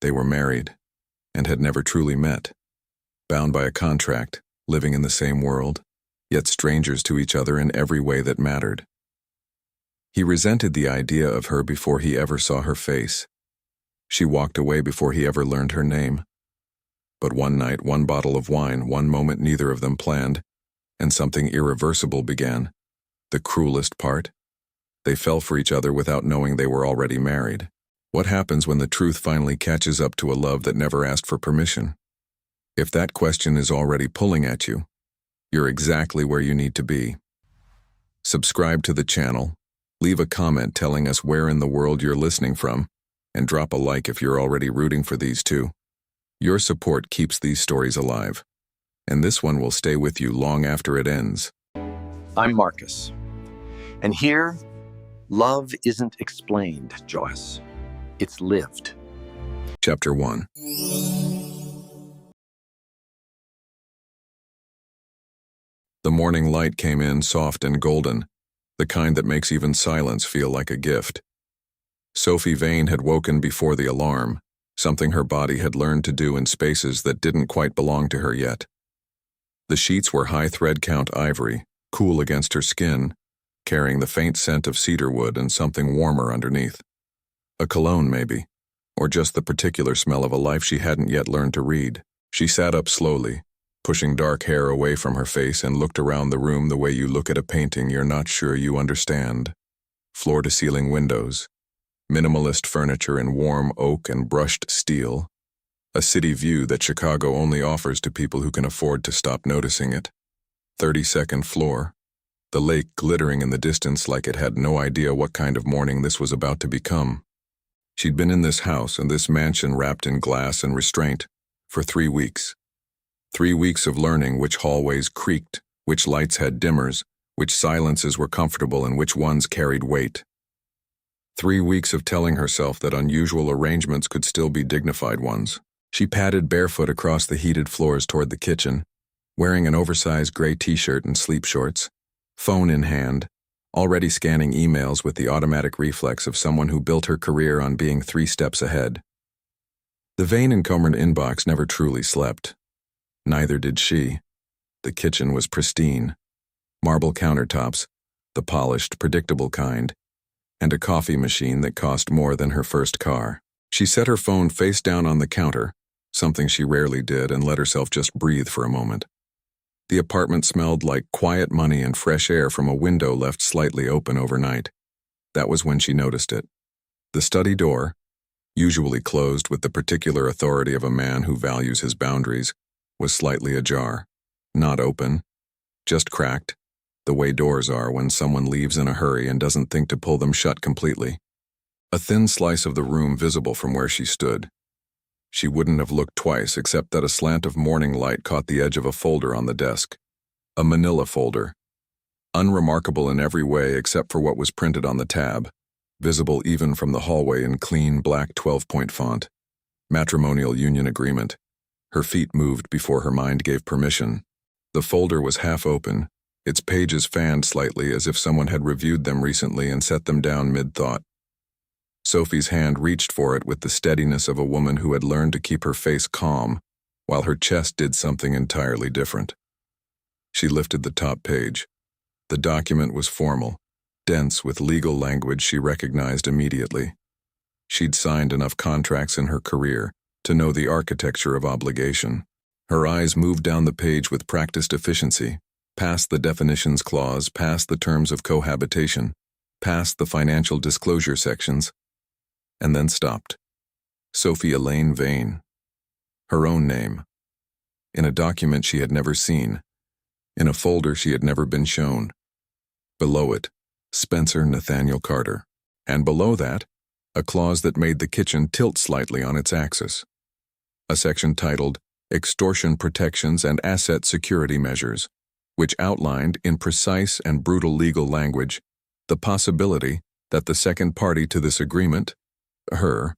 They were married, and had never truly met, bound by a contract, living in the same world, yet strangers to each other in every way that mattered. He resented the idea of her before he ever saw her face. She walked away before he ever learned her name. But one night, one bottle of wine, one moment neither of them planned, and something irreversible began. The cruelest part? They fell for each other without knowing they were already married. What happens when the truth finally catches up to a love that never asked for permission? If that question is already pulling at you, you're exactly where you need to be. Subscribe to the channel, leave a comment telling us where in the world you're listening from, and drop a like if you're already rooting for these two. Your support keeps these stories alive, and this one will stay with you long after it ends. I'm Marcus, and here, love isn't explained, Joyce. It's lived. Chapter 1. The morning light came in soft and golden, the kind that makes even silence feel like a gift. Sophie Vane had woken before the alarm, something her body had learned to do in spaces that didn't quite belong to her yet. The sheets were high thread count ivory, cool against her skin, carrying the faint scent of cedarwood and something warmer underneath. A cologne, maybe, or just the particular smell of a life she hadn't yet learned to read. She sat up slowly, pushing dark hair away from her face, and looked around the room the way you look at a painting you're not sure you understand. Floor-to-ceiling windows, minimalist furniture in warm oak and brushed steel, a city view that Chicago only offers to people who can afford to stop noticing it. 32nd floor, the lake glittering in the distance like it had no idea what kind of morning this was about to become. She'd been in this house and this mansion wrapped in glass and restraint for 3 weeks. 3 weeks of learning which hallways creaked, which lights had dimmers, which silences were comfortable and which ones carried weight. 3 weeks of telling herself that unusual arrangements could still be dignified ones. She padded barefoot across the heated floors toward the kitchen, wearing an oversized gray t-shirt and sleep shorts, phone in hand, already scanning emails with the automatic reflex of someone who built her career on being 3 steps ahead. The Vane-encumbered inbox never truly slept. Neither did she. The kitchen was pristine. Marble countertops, the polished, predictable kind, and a coffee machine that cost more than her first car. She set her phone face down on the counter, something she rarely did, and let herself just breathe for a moment. The apartment smelled like quiet money and fresh air from a window left slightly open overnight. That was when she noticed it. The study door, usually closed with the particular authority of a man who values his boundaries, was slightly ajar. Not open, just cracked, the way doors are when someone leaves in a hurry and doesn't think to pull them shut completely. A thin slice of the room visible from where she stood. She wouldn't have looked twice except that a slant of morning light caught the edge of a folder on the desk. A manila folder. Unremarkable in every way except for what was printed on the tab, visible even from the hallway in clean black 12-point font. Matrimonial union agreement. Her feet moved before her mind gave permission. The folder was half open, its pages fanned slightly as if someone had reviewed them recently and set them down mid-thought. Sophie's hand reached for it with the steadiness of a woman who had learned to keep her face calm, while her chest did something entirely different. She lifted the top page. The document was formal, dense with legal language she recognized immediately. She'd signed enough contracts in her career to know the architecture of obligation. Her eyes moved down the page with practiced efficiency, past the definitions clause, past the terms of cohabitation, past the financial disclosure sections, and then stopped. Sophie Elaine Vane. Her own name. In a document she had never seen. In a folder she had never been shown. Below it, Spencer Nathaniel Carter. And below that, a clause that made the kitchen tilt slightly on its axis. A section titled Extortion Protections and Asset Security Measures, which outlined in precise and brutal legal language the possibility that the second party to this agreement, her,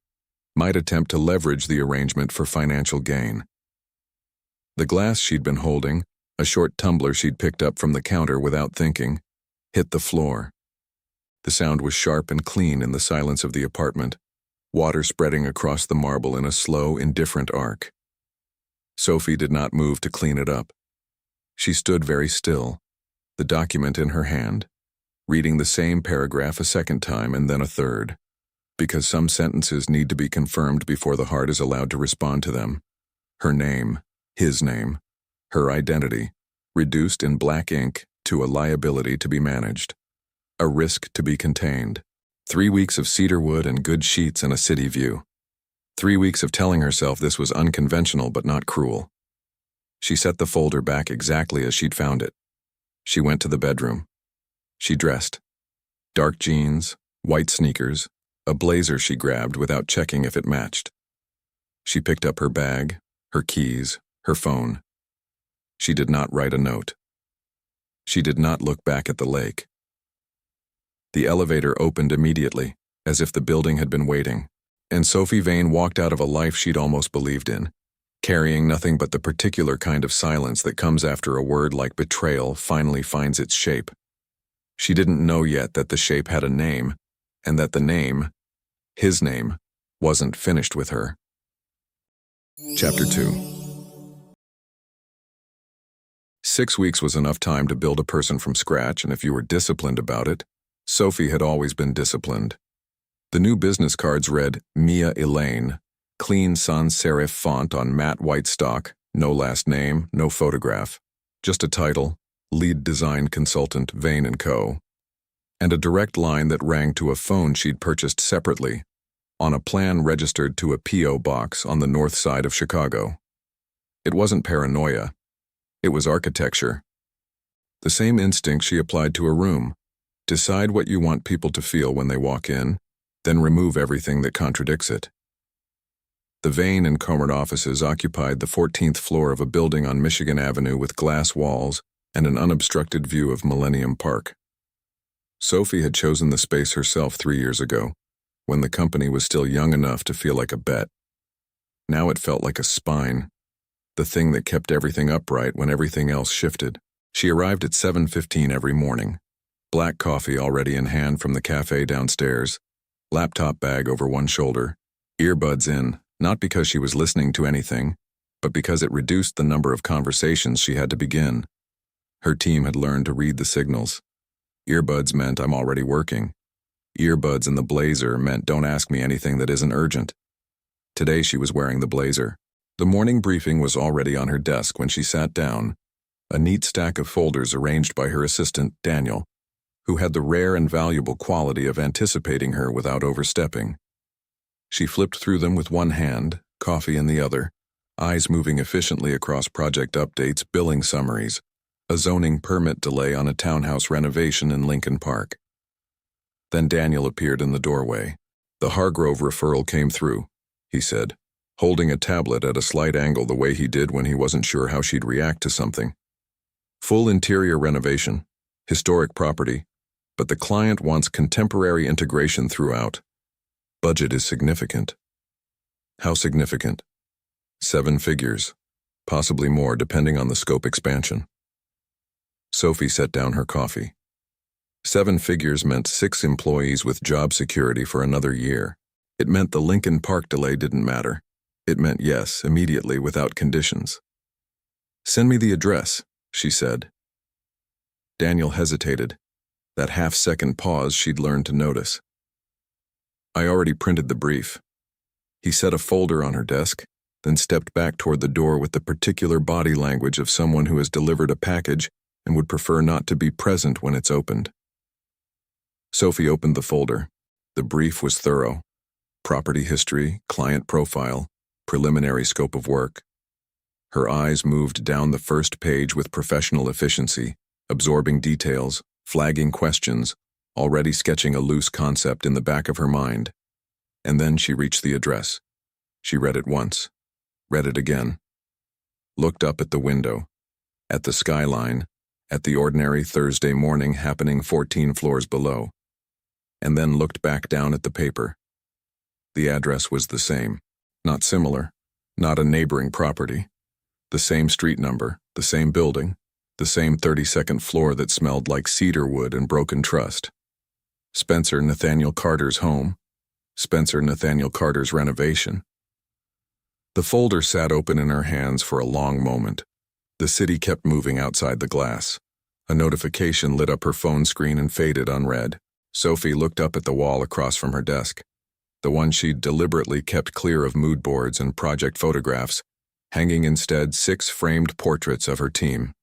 might attempt to leverage the arrangement for financial gain. The glass she'd been holding, a short tumbler she'd picked up from the counter without thinking, hit the floor. The sound was sharp and clean in the silence of the apartment, water spreading across the marble in a slow, indifferent arc. Sophie did not move to clean it up. She stood very still, the document in her hand, reading the same paragraph a second time and then a third, because some sentences need to be confirmed before the heart is allowed to respond to them. Her name, his name, her identity, reduced in black ink to a liability to be managed, a risk to be contained. 3 weeks of cedar wood and good sheets and a city view. 3 weeks of telling herself this was unconventional but not cruel. She set the folder back exactly as she'd found it. She went to the bedroom. She dressed. Dark jeans, white sneakers, a blazer she grabbed without checking if it matched. She picked up her bag, her keys, her phone. She did not write a note. She did not look back at the lake. The elevator opened immediately, as if the building had been waiting, and Sophie Vane walked out of a life she'd almost believed in, carrying nothing but the particular kind of silence that comes after a word like betrayal finally finds its shape. She didn't know yet that the shape had a name, and that the name, his name, wasn't finished with her. Chapter 2. 6 weeks was enough time to build a person from scratch, and if you were disciplined about it, Sophie had always been disciplined. The new business cards read, Mia Elaine, clean sans serif font on matte white stock, no last name, no photograph, just a title, lead design consultant, Vane & Co., and a direct line that rang to a phone she'd purchased separately, on a plan registered to a P.O. box on the north side of Chicago. It wasn't paranoia. It was architecture. The same instinct she applied to a room. Decide what you want people to feel when they walk in, then remove everything that contradicts it. The Vane and Comert offices occupied the 14th floor of a building on Michigan Avenue with glass walls and an unobstructed view of Millennium Park. Sophie had chosen the space herself 3 years ago, when the company was still young enough to feel like a bet. Now it felt like a spine, the thing that kept everything upright when everything else shifted. She arrived at 7:15 every morning. Black coffee already in hand from the cafe downstairs, laptop bag over one shoulder, earbuds in, not because she was listening to anything, but because it reduced the number of conversations she had to begin. Her team had learned to read the signals. Earbuds meant I'm already working. Earbuds and the blazer meant don't ask me anything that isn't urgent. Today she was wearing the blazer. The morning briefing was already on her desk when she sat down, a neat stack of folders arranged by her assistant, Daniel, who had the rare and valuable quality of anticipating her without overstepping. She flipped through them with one hand, coffee in the other, eyes moving efficiently across project updates, billing summaries, a zoning permit delay on a townhouse renovation in Lincoln Park. Then Daniel appeared in the doorway. The Hargrove referral came through, he said, holding a tablet at a slight angle the way he did when he wasn't sure how she'd react to something. Full interior renovation, historic property, but the client wants contemporary integration throughout. Budget is significant. How significant? 7 figures, possibly more depending on the scope expansion. Sophie set down her coffee. 7 figures meant 6 employees with job security for another year. It meant the Lincoln Park delay didn't matter. It meant yes, immediately, without conditions. Send me the address, she said. Daniel hesitated, that half-second pause she'd learned to notice. I already printed the brief. He set a folder on her desk, then stepped back toward the door with the particular body language of someone who has delivered a package and would prefer not to be present when it's opened. Sophie opened the folder. The brief was thorough. Property history, client profile, preliminary scope of work. Her eyes moved down the first page with professional efficiency, absorbing details, flagging questions, already sketching a loose concept in the back of her mind. And then she reached the address. She read it once, read it again, looked up at the window, at the skyline, at the ordinary Thursday morning happening 14 floors below, and then looked back down at the paper. The address was the same, not similar, not a neighboring property. The same street number, the same building, the same 32nd floor that smelled like cedar wood and broken trust. Spencer Nathaniel Carter's home, Spencer Nathaniel Carter's renovation. The folder sat open in her hands for a long moment. The city kept moving outside the glass. A notification lit up her phone screen and faded unread. Sophie looked up at the wall across from her desk, the one she'd deliberately kept clear of mood boards and project photographs, hanging instead 6 framed portraits of her team.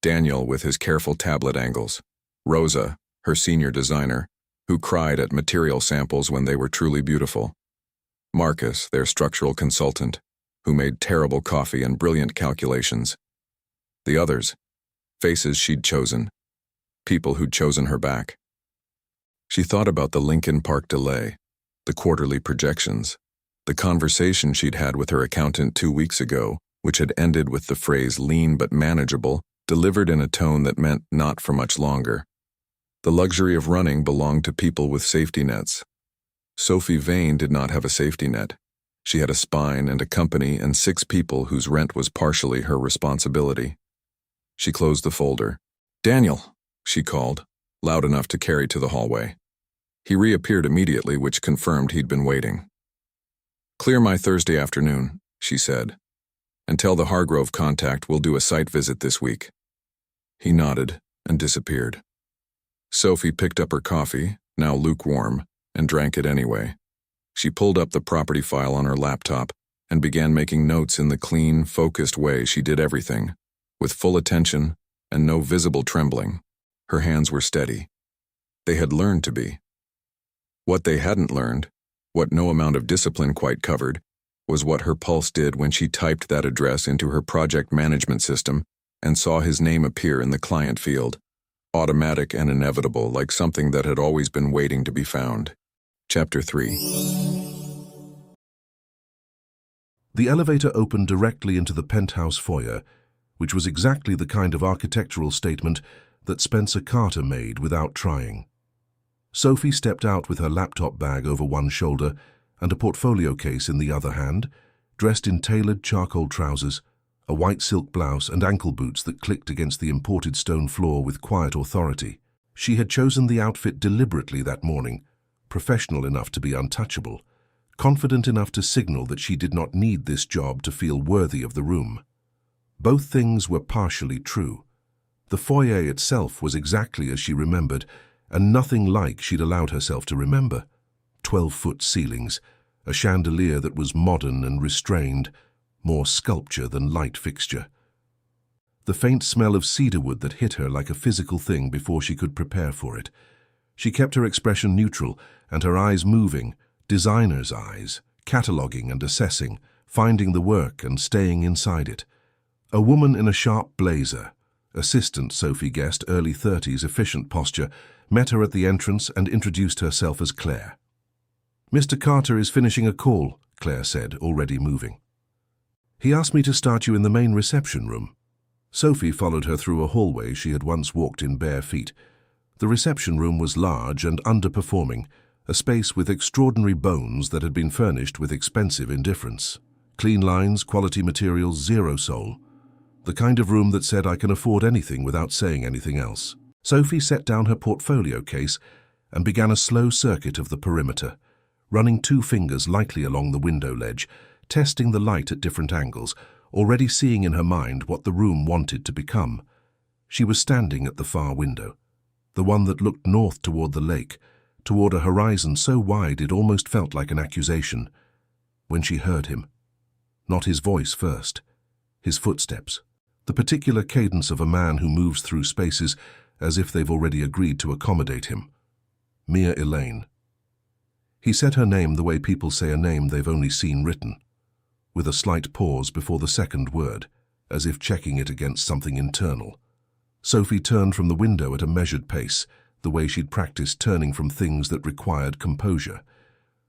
Daniel with his careful tablet angles, Rosa, her senior designer, who cried at material samples when they were truly beautiful, Marcus, their structural consultant, who made terrible coffee and brilliant calculations. The others, faces she'd chosen, people who'd chosen her back. She thought about the Lincoln Park delay, the quarterly projections, the conversation she'd had with her accountant 2 weeks ago, which had ended with the phrase lean but manageable, delivered in a tone that meant not for much longer. The luxury of running belonged to people with safety nets. Sophie Vane did not have a safety net. She had a spine and a company and 6 people whose rent was partially her responsibility. She closed the folder. "Daniel," she called, loud enough to carry to the hallway. He reappeared immediately, which confirmed he'd been waiting. "Clear my Thursday afternoon," she said. "And tell the Hargrove contact we'll do a site visit this week." He nodded and disappeared. Sophie picked up her coffee, now lukewarm, and drank it anyway. She pulled up the property file on her laptop and began making notes in the clean, focused way she did everything, with full attention and no visible trembling. Her hands were steady. They had learned to be. What they hadn't learned, what no amount of discipline quite covered, was what her pulse did when she typed that address into her project management system and saw his name appear in the client field, automatic and inevitable, like something that had always been waiting to be found. Chapter 3. The elevator opened directly into the penthouse foyer, which was exactly the kind of architectural statement that Spencer Carter made without trying. Sophie stepped out with her laptop bag over one shoulder and a portfolio case in the other hand, dressed in tailored charcoal trousers, a white silk blouse and ankle boots that clicked against the imported stone floor with quiet authority. She had chosen the outfit deliberately that morning, professional enough to be untouchable, confident enough to signal that she did not need this job to feel worthy of the room. Both things were partially true. The foyer itself was exactly as she remembered, and nothing like she'd allowed herself to remember. 12-foot ceilings, a chandelier that was modern and restrained, more sculpture than light fixture. The faint smell of cedarwood that hit her like a physical thing before she could prepare for it. She kept her expression neutral and her eyes moving, designer's eyes, cataloguing and assessing, finding the work and staying inside it. A woman in a sharp blazer, assistant Sophie guessed, early 30s, efficient posture, met her at the entrance and introduced herself as Claire. "Mr. Carter is finishing a call," Claire said, already moving. "He asked me to start you in the main reception room." Sophie followed her through a hallway she had once walked in bare feet. The reception room was large and underperforming, a space with extraordinary bones that had been furnished with expensive indifference. Clean lines, quality materials, zero soul. The kind of room that said, "I can afford anything," without saying anything else. Sophie set down her portfolio case and began a slow circuit of the perimeter, running 2 fingers lightly along the window ledge, testing the light at different angles, already seeing in her mind what the room wanted to become. She was standing at the far window, the one that looked north toward the lake, toward a horizon so wide it almost felt like an accusation, when she heard him. Not his voice first, his footsteps, the particular cadence of a man who moves through spaces as if they've already agreed to accommodate him. Mia Elaine. He said her name the way people say a name they've only seen written, with a slight pause before the second word, as if checking it against something internal. Sophie turned from the window at a measured pace, the way she'd practiced turning from things that required composure.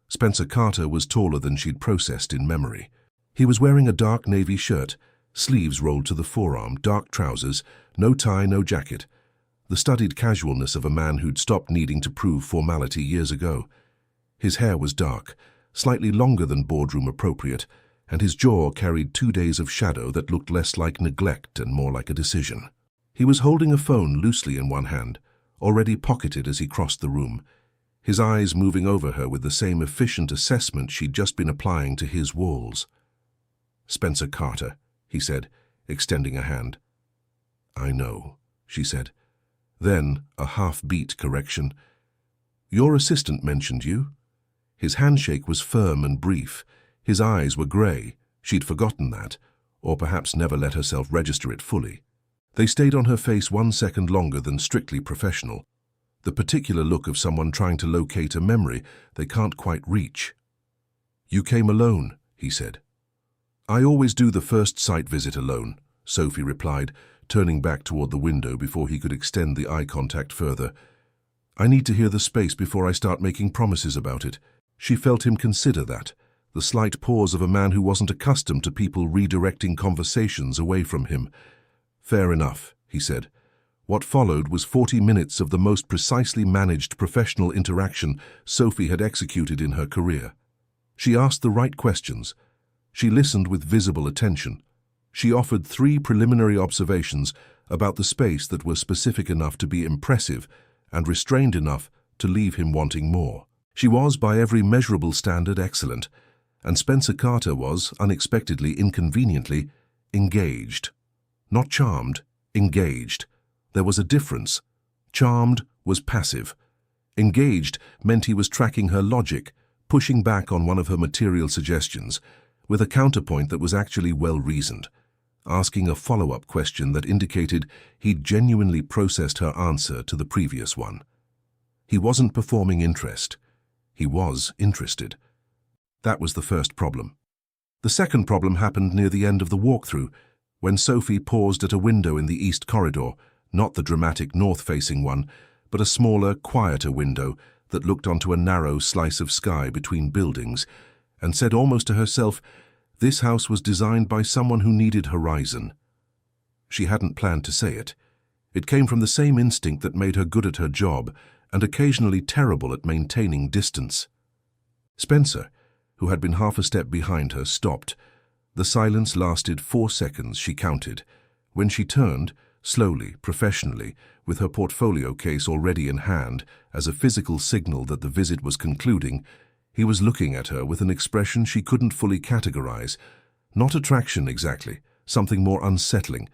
Spencer Carter was taller than she'd processed in memory. He was wearing a dark navy shirt, sleeves rolled to the forearm, dark trousers, no tie, no jacket. The studied casualness of a man who'd stopped needing to prove formality years ago. His hair was dark, slightly longer than boardroom appropriate, and his jaw carried 2 days of shadow that looked less like neglect and more like a decision. He was holding a phone loosely in one hand, already pocketed as he crossed the room. his eyes moving over her with the same efficient assessment she'd just been applying to his walls. "Spencer Carter," he said, extending a hand. "I know," she said. Then, a half-beat correction. "Your assistant mentioned you." His handshake was firm and brief. His eyes were grey. She'd forgotten that, or perhaps never let herself register it fully. They stayed on her face 1 second longer than strictly professional, the particular look of someone trying to locate a memory they can't quite reach. "You came alone," he said. "I always do the first site visit alone," Sophie replied, turning back toward the window before he could extend the eye contact further. "I need to hear the space before I start making promises about it." She felt him consider that, the slight pause of a man who wasn't accustomed to people redirecting conversations away from him. "Fair enough," he said. What followed was 40 minutes of the most precisely managed professional interaction Sophie had executed in her career. She asked the right questions. She listened with visible attention. She offered 3 preliminary observations about the space that were specific enough to be impressive and restrained enough to leave him wanting more. She was, by every measurable standard, excellent, and Spencer Carter was, unexpectedly, inconveniently, engaged. Not charmed, engaged. There was a difference. Charmed was passive. Engaged meant he was tracking her logic, pushing back on one of her material suggestions, with a counterpoint that was actually well-reasoned, asking a follow-up question that indicated he'd genuinely processed her answer to the previous one. He wasn't performing interest. He was interested. That was the first problem. The second problem happened near the end of the walkthrough, when Sophie paused at a window in the east corridor, not the dramatic north-facing one, but a smaller, quieter window that looked onto a narrow slice of sky between buildings, and said almost to herself, this house was designed by someone who needed horizon. She hadn't planned to say it. It came from the same instinct that made her good at her job and occasionally terrible at maintaining distance. Spencer, who had been half a step behind her, stopped. The silence lasted 4 seconds, she counted. When she turned, slowly, professionally, with her portfolio case already in hand, as a physical signal that the visit was concluding, he was looking at her with an expression she couldn't fully categorize. Not attraction exactly, something more unsettling.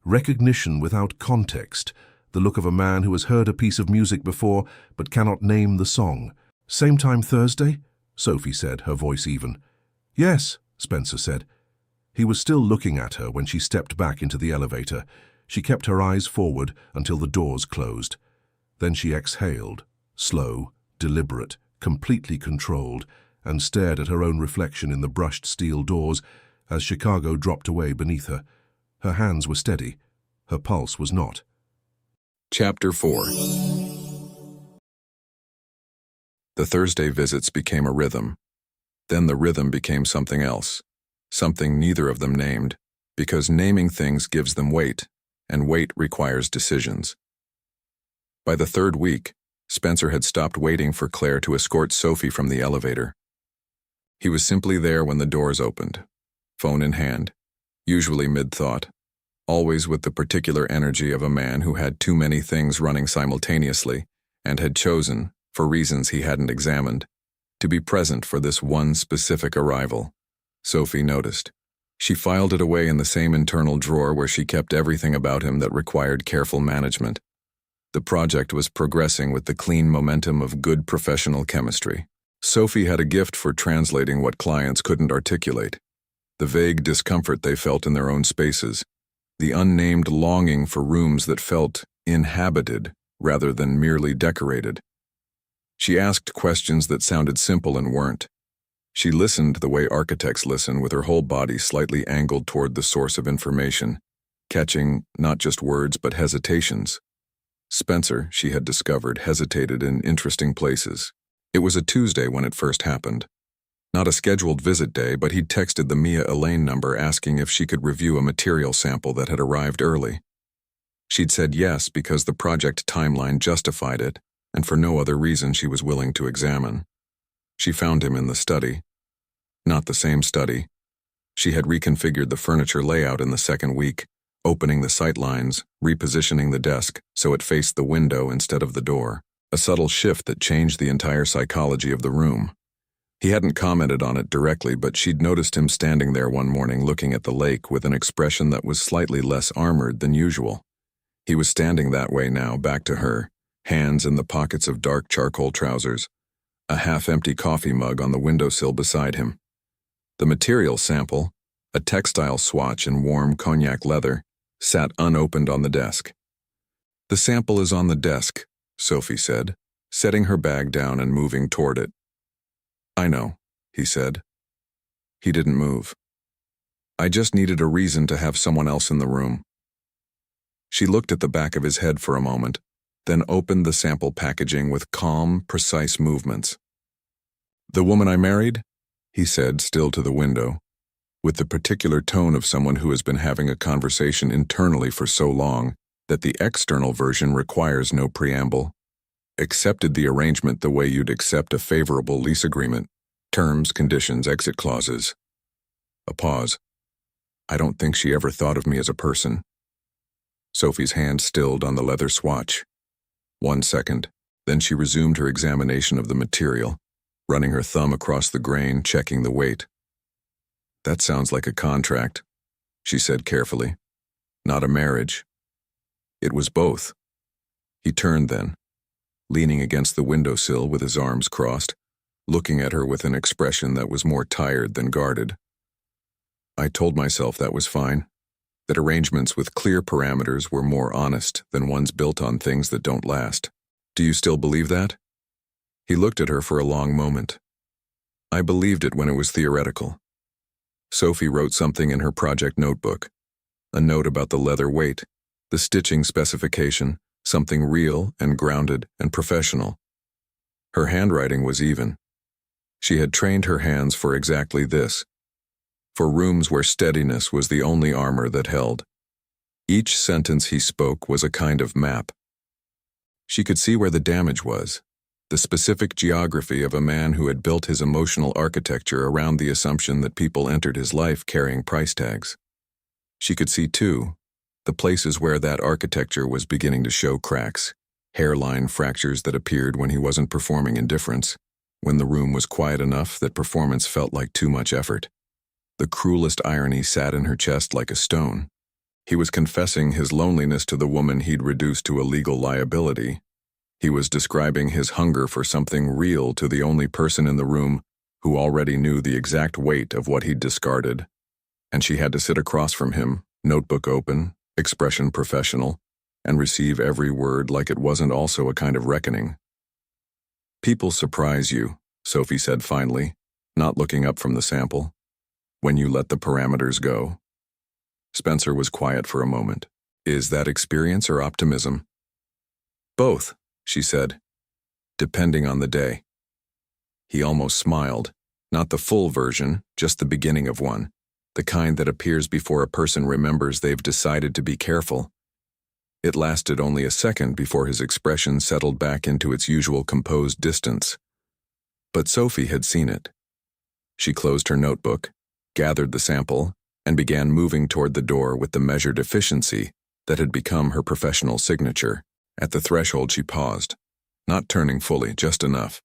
Recognition without context, the look of a man who has heard a piece of music before but cannot name the song. "Same time Thursday?" Sophie said, her voice even. "Yes," Spencer said. He was still looking at her when she stepped back into the elevator. She kept her eyes forward until the doors closed. Then she exhaled, slow, deliberate, completely controlled, and stared at her own reflection in the brushed steel doors as Chicago dropped away beneath her. Her hands were steady. Her pulse was not. Chapter 4. The Thursday visits became a rhythm. Then the rhythm became something else, something neither of them named, because naming things gives them weight, and weight requires decisions. By the 3rd week, Spencer had stopped waiting for Claire to escort Sophie from the elevator. He was simply there when the doors opened, phone in hand, usually mid-thought, always with the particular energy of a man who had too many things running simultaneously and had chosen, for reasons he hadn't examined, to be present for this one specific arrival. Sophie noticed. She filed it away in the same internal drawer where she kept everything about him that required careful management. The project was progressing with the clean momentum of good professional chemistry. Sophie had a gift for translating what clients couldn't articulate, the vague discomfort they felt in their own spaces, the unnamed longing for rooms that felt inhabited rather than merely decorated. She asked questions that sounded simple and weren't. She listened the way architects listen, with her whole body slightly angled toward the source of information, catching not just words but hesitations. Spencer, she had discovered, hesitated in interesting places. It was a Tuesday when it first happened. Not a scheduled visit day, but he'd texted the Mia Elaine number asking if she could review a material sample that had arrived early. She'd said yes because the project timeline justified it, and for no other reason she was willing to examine. She found him in the study. Not the same study. She had reconfigured the furniture layout in the 2nd week, opening the sight lines, repositioning the desk so it faced the window instead of the door. a subtle shift that changed the entire psychology of the room. He hadn't commented on it directly, but she'd noticed him standing there one morning looking at the lake with an expression that was slightly less armored than usual. He was standing that way now, back to her, hands in the pockets of dark charcoal trousers, a half-empty coffee mug on the windowsill beside him. The material sample, a textile swatch in warm cognac leather, sat unopened on the desk. "The sample is on the desk," Sophie said, setting her bag down and moving toward it. "I know," he said. He didn't move. "I just needed a reason to have someone else in the room." She looked at the back of his head for a moment, then opened the sample packaging with calm, precise movements. "The woman I married?" he said, still to the window, with the particular tone of someone who has been having a conversation internally for so long that the external version requires no preamble. "Accepted the arrangement the way you'd accept a favorable lease agreement. Terms, conditions, exit clauses." A pause. "I don't think she ever thought of me as a person." Sophie's hand stilled on the leather swatch. 1 second, then she resumed her examination of the material, running her thumb across the grain, checking the weight. "That sounds like a contract," she said carefully. "Not a marriage." It was both. He turned then, leaning against the windowsill with his arms crossed, looking at her with an expression that was more tired than guarded. "I told myself that was fine, that arrangements with clear parameters were more honest than ones built on things that don't last. Do you still believe that?" He looked at her for a long moment. "I believed it when it was theoretical." Sophie wrote something in her project notebook, a note about the leather weight, the stitching specification, something real and grounded and professional. Her handwriting was even. She had trained her hands for exactly this, for rooms where steadiness was the only armor that held. Each sentence he spoke was a kind of map. She could see where the damage was, the specific geography of a man who had built his emotional architecture around the assumption that people entered his life carrying price tags. She could see, too, the places where that architecture was beginning to show cracks, hairline fractures that appeared when he wasn't performing indifference, when the room was quiet enough that performance felt like too much effort. The cruelest irony sat in her chest like a stone. He was confessing his loneliness to the woman he'd reduced to a legal liability. He was describing his hunger for something real to the only person in the room who already knew the exact weight of what he'd discarded. And she had to sit across from him, notebook open, expression professional, and receive every word like it wasn't also a kind of reckoning. "People surprise you," Sophie said finally, not looking up from the sample, "when you let the parameters go." Spencer was quiet for a moment. "Is that experience or optimism?" "Both," she said, "depending on the day." He almost smiled, not the full version, just the beginning of one, the kind that appears before a person remembers they've decided to be careful. It lasted only a second before his expression settled back into its usual composed distance. But Sophie had seen it. She closed her notebook, gathered the sample, and began moving toward the door with the measured efficiency that had become her professional signature. At the threshold she paused, not turning fully, just enough.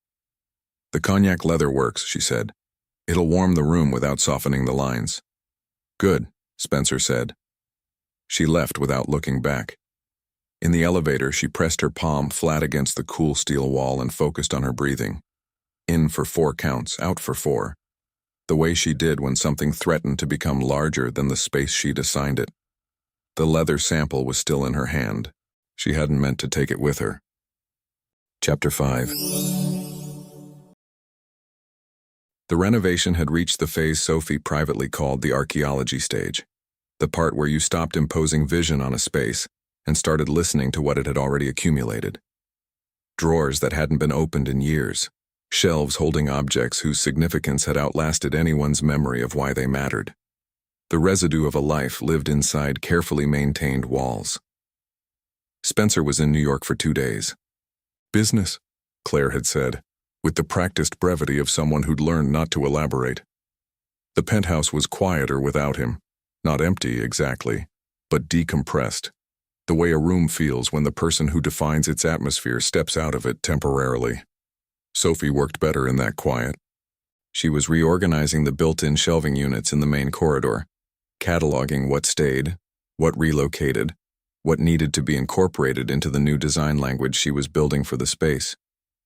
"The cognac leather works," she said. "It'll warm the room without softening the lines." "Good," Spencer said. She left without looking back. In the elevator, she pressed her palm flat against the cool steel wall and focused on her breathing. In for 4 counts, out for 4. The way she did when something threatened to become larger than the space she'd assigned it. The leather sample was still in her hand. She hadn't meant to take it with her. Chapter 5. The renovation had reached the phase Sophie privately called the archaeology stage, the part where you stopped imposing vision on a space and started listening to what it had already accumulated. Drawers that hadn't been opened in years, shelves holding objects whose significance had outlasted anyone's memory of why they mattered. The residue of a life lived inside carefully maintained walls. Spencer was in New York for 2 days. "Business," Claire had said, with the practiced brevity of someone who'd learned not to elaborate. The penthouse was quieter without him, not empty exactly, but decompressed. The way a room feels when the person who defines its atmosphere steps out of it temporarily. Sophie worked better in that quiet. She was reorganizing the built-in shelving units in the main corridor, cataloging what stayed, what relocated, what needed to be incorporated into the new design language she was building for the space,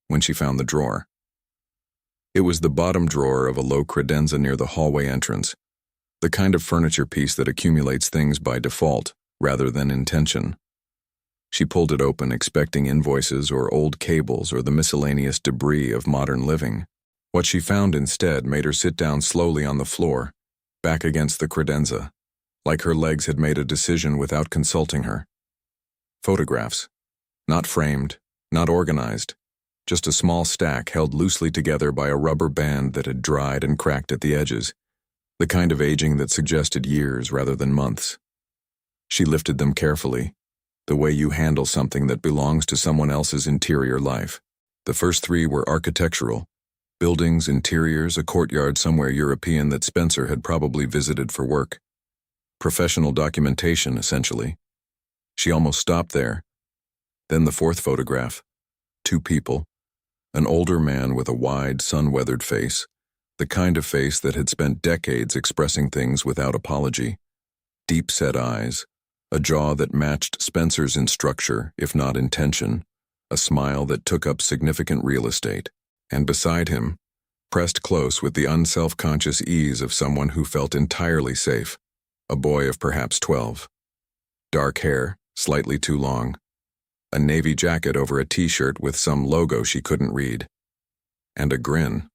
when she found the drawer. It was the bottom drawer of a low credenza near the hallway entrance, the kind of furniture piece that accumulates things by default, rather than intention. She pulled it open, expecting invoices or old cables or the miscellaneous debris of modern living. What she found instead made her sit down slowly on the floor, back against the credenza, like her legs had made a decision without consulting her. Photographs. Not framed, not organized, just a small stack held loosely together by a rubber band that had dried and cracked at the edges, the kind of aging that suggested years rather than months. She lifted them carefully, the way you handle something that belongs to someone else's interior life. The first three were architectural. Buildings, interiors, a courtyard somewhere European that Spencer had probably visited for work. Professional documentation, essentially. She almost stopped there. Then the fourth photograph. Two people. An older man with a wide, sun-weathered face, the kind of face that had spent decades expressing things without apology. Deep-set eyes, a jaw that matched Spencer's in structure, if not intention, a smile that took up significant real estate. And beside him, pressed close with the unself-conscious ease of someone who felt entirely safe, a boy of perhaps 12. Dark hair, slightly too long, a navy jacket over a t-shirt with some logo she couldn't read, and a grin.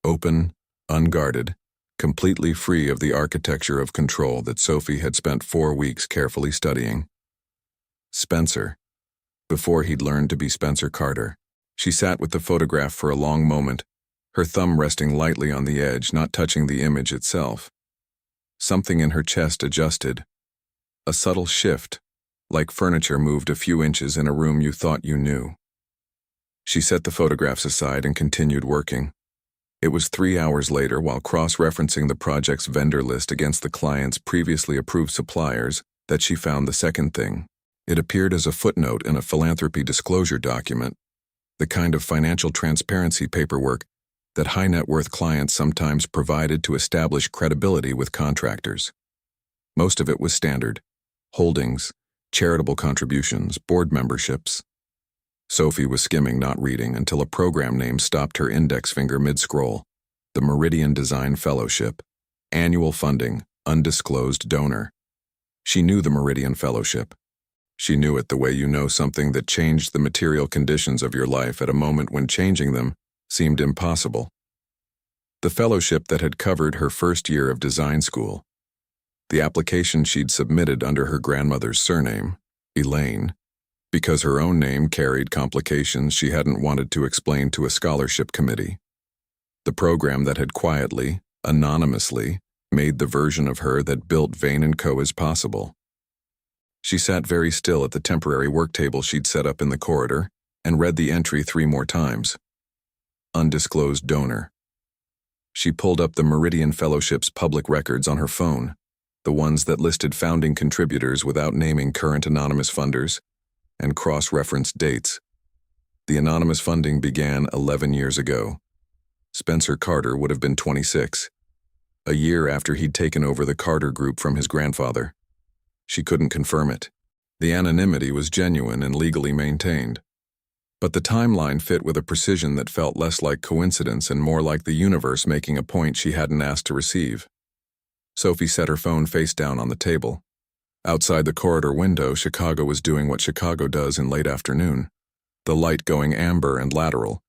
Open, unguarded, completely free of the architecture of control that Sophie had spent 4 weeks carefully studying. Spencer, before he'd learned to be Spencer Carter. She sat with the photograph for a long moment, her thumb resting lightly on the edge, not touching the image itself. Something in her chest adjusted. A subtle shift, like furniture moved a few inches in a room you thought you knew. She set the photographs aside and continued working. It was 3 hours later, while cross-referencing the project's vendor list against the client's previously approved suppliers, that she found the second thing. It appeared as a footnote in a philanthropy disclosure document, the kind of financial transparency paperwork that high-net-worth clients sometimes provided to establish credibility with contractors. Most of it was standard: holdings, charitable contributions, board memberships. Sophie was skimming, not reading, until a program name stopped her index finger mid-scroll. The Meridian Design Fellowship. Annual funding, undisclosed donor. She knew the Meridian Fellowship. She knew it the way you know something that changed the material conditions of your life at a moment when changing them seemed impossible. The fellowship that had covered her first year of design school. The application she'd submitted under her grandmother's surname, Elaine, because her own name carried complications she hadn't wanted to explain to a scholarship committee. The program that had quietly, anonymously, made the version of her that built Vane & Co. as possible. She sat very still at the temporary work table she'd set up in the corridor and read the entry 3 more times. Undisclosed donor. She pulled up the Meridian Fellowship's public records on her phone, the ones that listed founding contributors without naming current anonymous funders, and cross-referenced dates. The anonymous funding began 11 years ago. Spencer Carter would have been 26, a year after he'd taken over the Carter Group from his grandfather. She couldn't confirm it. The anonymity was genuine and legally maintained. But the timeline fit with a precision that felt less like coincidence and more like the universe making a point she hadn't asked to receive. Sophie set her phone face down on the table. Outside the corridor window, Chicago was doing what Chicago does in late afternoon, the light going amber and lateral,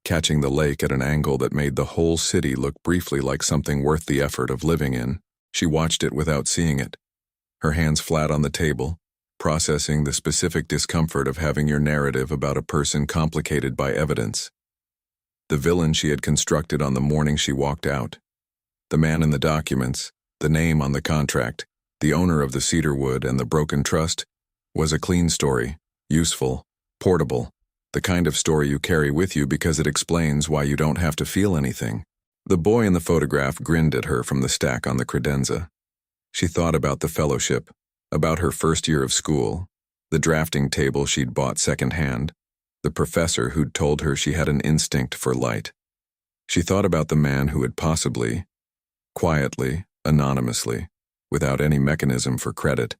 catching the lake at an angle that made the whole city look briefly like something worth the effort of living in. She watched it without seeing it, her hands flat on the table, processing the specific discomfort of having your narrative about a person complicated by evidence. The villain she had constructed on the morning she walked out. The man in the documents, the name on the contract, the owner of the cedar wood and the broken trust, was a clean story, useful, portable, the kind of story you carry with you because it explains why you don't have to feel anything. The boy in the photograph grinned at her from the stack on the credenza. She thought about the fellowship, about her first year of school, The drafting table she'd bought secondhand, the professor who'd told her she had an instinct for light. She thought about the man who had possibly, quietly, anonymously, without any mechanism for credit,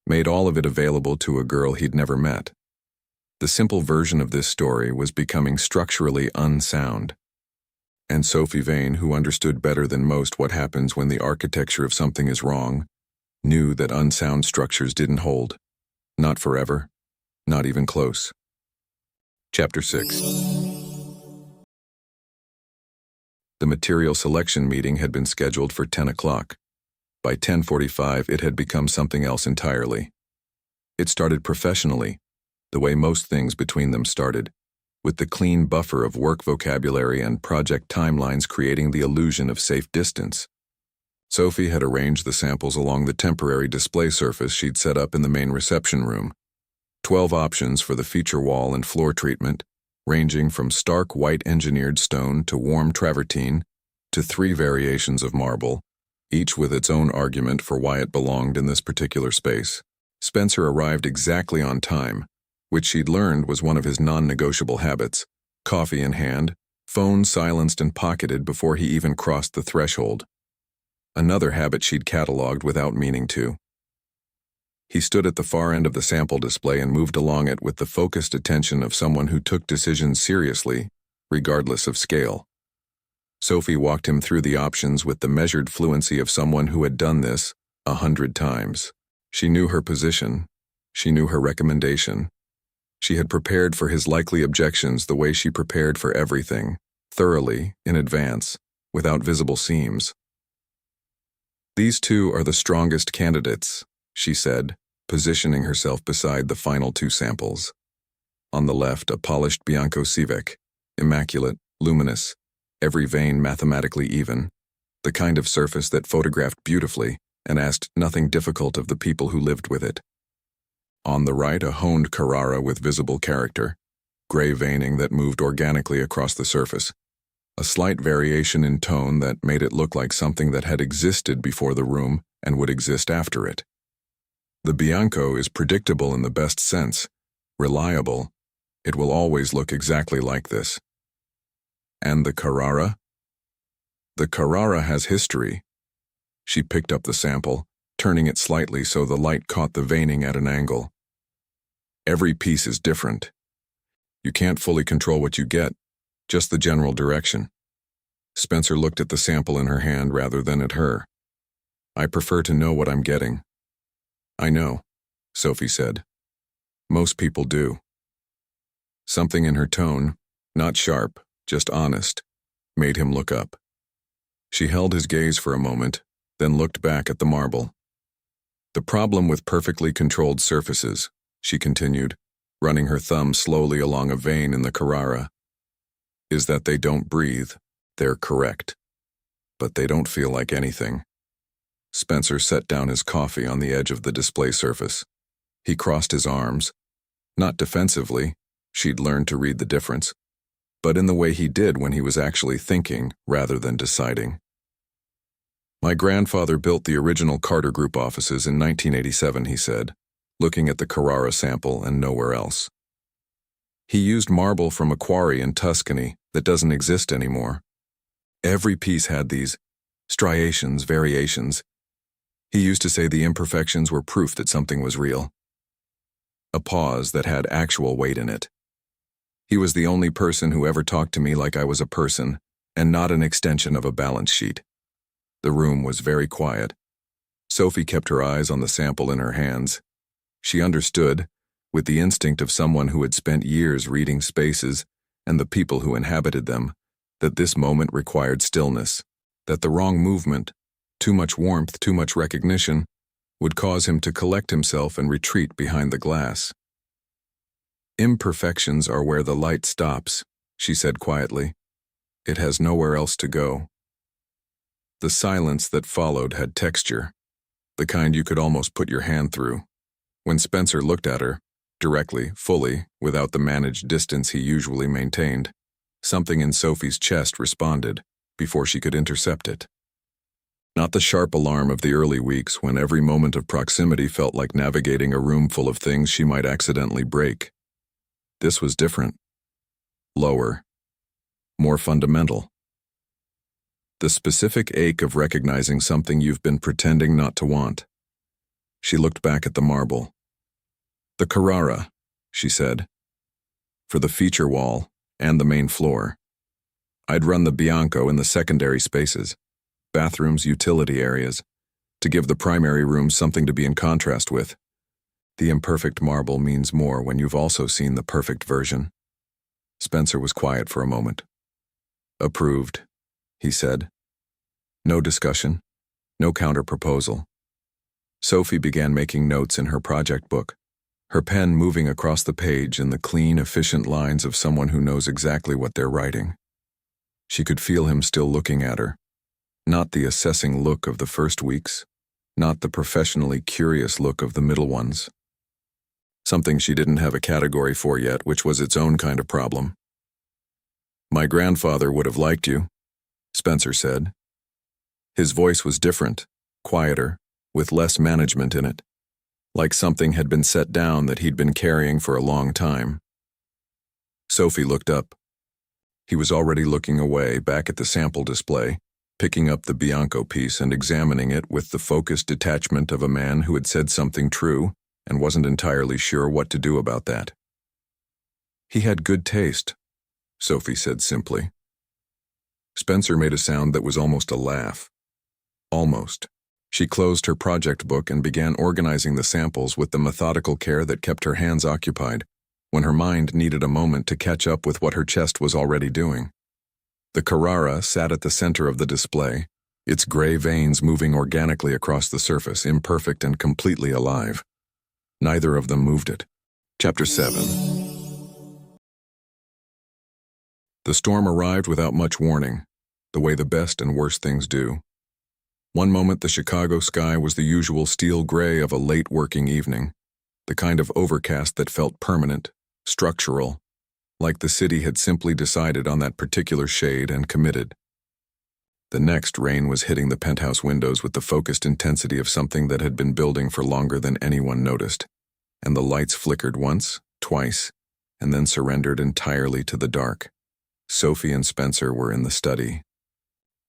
made all of it available to a girl he'd never met. The simple version of this story was becoming structurally unsound. And Sophie Vane, who understood better than most what happens when the architecture of something is wrong, knew that unsound structures didn't hold. Not forever, not even close. Chapter 6. The material selection meeting had been scheduled for 10 o'clock. By 10:45, it had become something else entirely. It started professionally, the way most things between them started, with the clean buffer of work vocabulary and project timelines creating the illusion of safe distance. Sophie had arranged the samples along the temporary display surface she'd set up in the main reception room. 12 options for the feature wall and floor treatment, ranging from stark white engineered stone to warm travertine, to 3 variations of marble, each with its own argument for why it belonged in this particular space. Spencer arrived exactly on time, which she'd learned was one of his non-negotiable habits, coffee in hand, phone silenced and pocketed before he even crossed the threshold. Another habit she'd catalogued without meaning to. He stood at the far end of the sample display and moved along it with the focused attention of someone who took decisions seriously, regardless of scale. Sophie walked him through the options with the measured fluency of someone who had done this 100 times. She knew her position. She knew her recommendation. She had prepared for his likely objections the way she prepared for everything, thoroughly, in advance, without visible seams. "These 2 are the strongest candidates," she said, positioning herself beside the final 2 samples. On the left, a polished Bianco Civic, immaculate, luminous, every vein mathematically even, the kind of surface that photographed beautifully and asked nothing difficult of the people who lived with it. On the right, a honed Carrara with visible character, gray veining that moved organically across the surface, a slight variation in tone that made it look like something that had existed before the room and would exist after it. The Bianco is predictable in the best sense, reliable. It will always look exactly like this. And the Carrara? The Carrara has history. She picked up the sample, turning it slightly so the light caught the veining at an angle. Every piece is different. You can't fully control what you get, just the general direction. Spencer looked at the sample in her hand rather than at her. "I prefer to know what I'm getting." "I know," Sophie said. "Most people do." Something in her tone, not sharp, just honest, made him look up. She held his gaze for a moment, then looked back at the marble. "The problem with perfectly controlled surfaces," she continued, running her thumb slowly along a vein in the Carrara, "is that they don't breathe. They're correct. But they don't feel like anything." Spencer set down his coffee on the edge of the display surface. He crossed his arms, not defensively, she'd learned to read the difference, but in the way he did when he was actually thinking rather than deciding. "My grandfather built the original Carter Group offices in 1987, he said, looking at the Carrara sample and nowhere else. "He used marble from a quarry in Tuscany that doesn't exist anymore. Every piece had these striations, variations. He used to say the imperfections were proof that something was real. A pause that had actual weight in it. He was the only person who ever talked to me like I was a person, and not an extension of a balance sheet." The room was very quiet. Sophie kept her eyes on the sample in her hands. She understood, with the instinct of someone who had spent years reading spaces and the people who inhabited them, that this moment required stillness, that the wrong movement, too much warmth, too much recognition, would cause him to collect himself and retreat behind the glass. "Imperfections are where the light stops," she said quietly. "It has nowhere else to go." The silence that followed had texture, the kind you could almost put your hand through. When Spencer looked at her, directly, fully, without the managed distance he usually maintained, something in Sophie's chest responded before she could intercept it. Not the sharp alarm of the early weeks when every moment of proximity felt like navigating a room full of things she might accidentally break. This was different. Lower. More fundamental. The specific ache of recognizing something you've been pretending not to want. She looked back at the marble. The Carrara, she said. For the feature wall and the main floor. I'd run the Bianco in the secondary spaces, bathrooms, utility areas, to give the primary rooms something to be in contrast with. The imperfect marble means more when you've also seen the perfect version. Spencer was quiet for a moment. Approved, he said. No discussion, no counter-proposal. Sophie began making notes in her project book, her pen moving across the page in the clean, efficient lines of someone who knows exactly what they're writing. She could feel him still looking at her, not the assessing look of the first weeks, not the professionally curious look of the middle ones. Something she didn't have a category for yet, which was its own kind of problem. My grandfather would have liked you, Spencer said. His voice was different, quieter, with less management in it, like something had been set down that he'd been carrying for a long time. Sophie looked up. He was already looking away, back at the sample display, picking up the Bianco piece and examining it with the focused detachment of a man who had said something true and wasn't entirely sure what to do about that. He had good taste, Sophie said simply. Spencer made a sound that was almost a laugh. Almost. She closed her project book and began organizing the samples with the methodical care that kept her hands occupied when her mind needed a moment to catch up with what her chest was already doing. The Carrara sat at the center of the display, its gray veins moving organically across the surface, imperfect and completely alive. Neither of them moved it. Chapter 7. The storm arrived without much warning, the way the best and worst things do. One moment the Chicago sky was the usual steel gray of a late working evening, the kind of overcast that felt permanent, structural, like the city had simply decided on that particular shade and committed. The next, rain was hitting the penthouse windows with the focused intensity of something that had been building for longer than anyone noticed, and the lights flickered once, twice, and then surrendered entirely to the dark. Sophie and Spencer were in the study.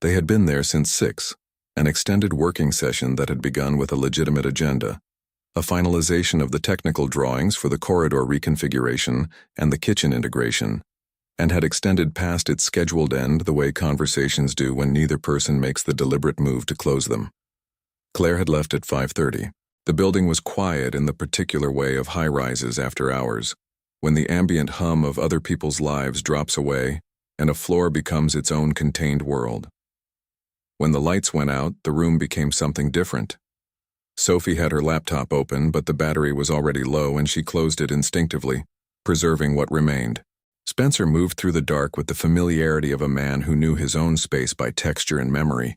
They had been there since 6, an extended working session that had begun with a legitimate agenda, a finalization of the technical drawings for the corridor reconfiguration and the kitchen integration, and had extended past its scheduled end the way conversations do when neither person makes the deliberate move to close them. Claire had left at 5:30. The building was quiet in the particular way of high-rises after hours, when the ambient hum of other people's lives drops away and a floor becomes its own contained world. When the lights went out, the room became something different. Sophie had her laptop open, but the battery was already low and she closed it instinctively, preserving what remained. Spencer moved through the dark with the familiarity of a man who knew his own space by texture and memory,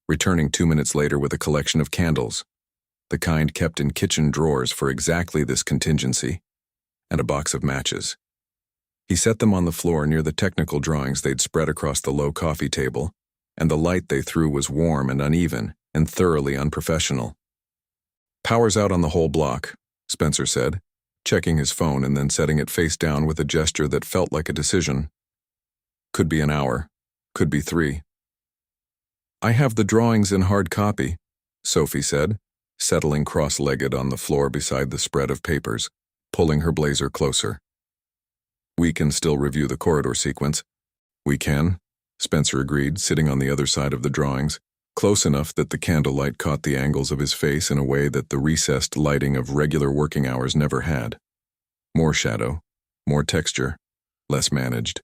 returning 2 minutes later with a collection of candles, the kind kept in kitchen drawers for exactly this contingency, and a box of matches. He set them on the floor near the technical drawings they'd spread across the low coffee table, and the light they threw was warm and uneven and thoroughly unprofessional. Power's out on the whole block, Spencer said, checking his phone and then setting it face down with a gesture that felt like a decision. Could be an hour, could be 3. I have the drawings in hard copy, Sophie said, settling cross-legged on the floor beside the spread of papers, pulling her blazer closer. We can still review the corridor sequence. We can, Spencer agreed, sitting on the other side of the drawings, close enough that the candlelight caught the angles of his face in a way that the recessed lighting of regular working hours never had. More shadow, more texture, less managed.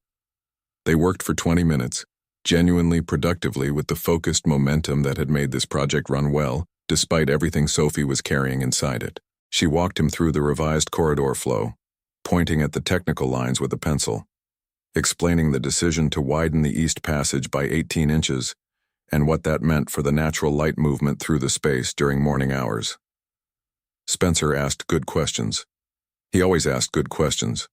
They worked for 20 minutes, genuinely productively with the focused momentum that had made this project run well, despite everything Sophie was carrying inside it. She walked him through the revised corridor flow, pointing at the technical lines with a pencil, explaining the decision to widen the east passage by 18 inches and what that meant for the natural light movement through the space during morning hours. Spencer asked good questions. He always asked good questions,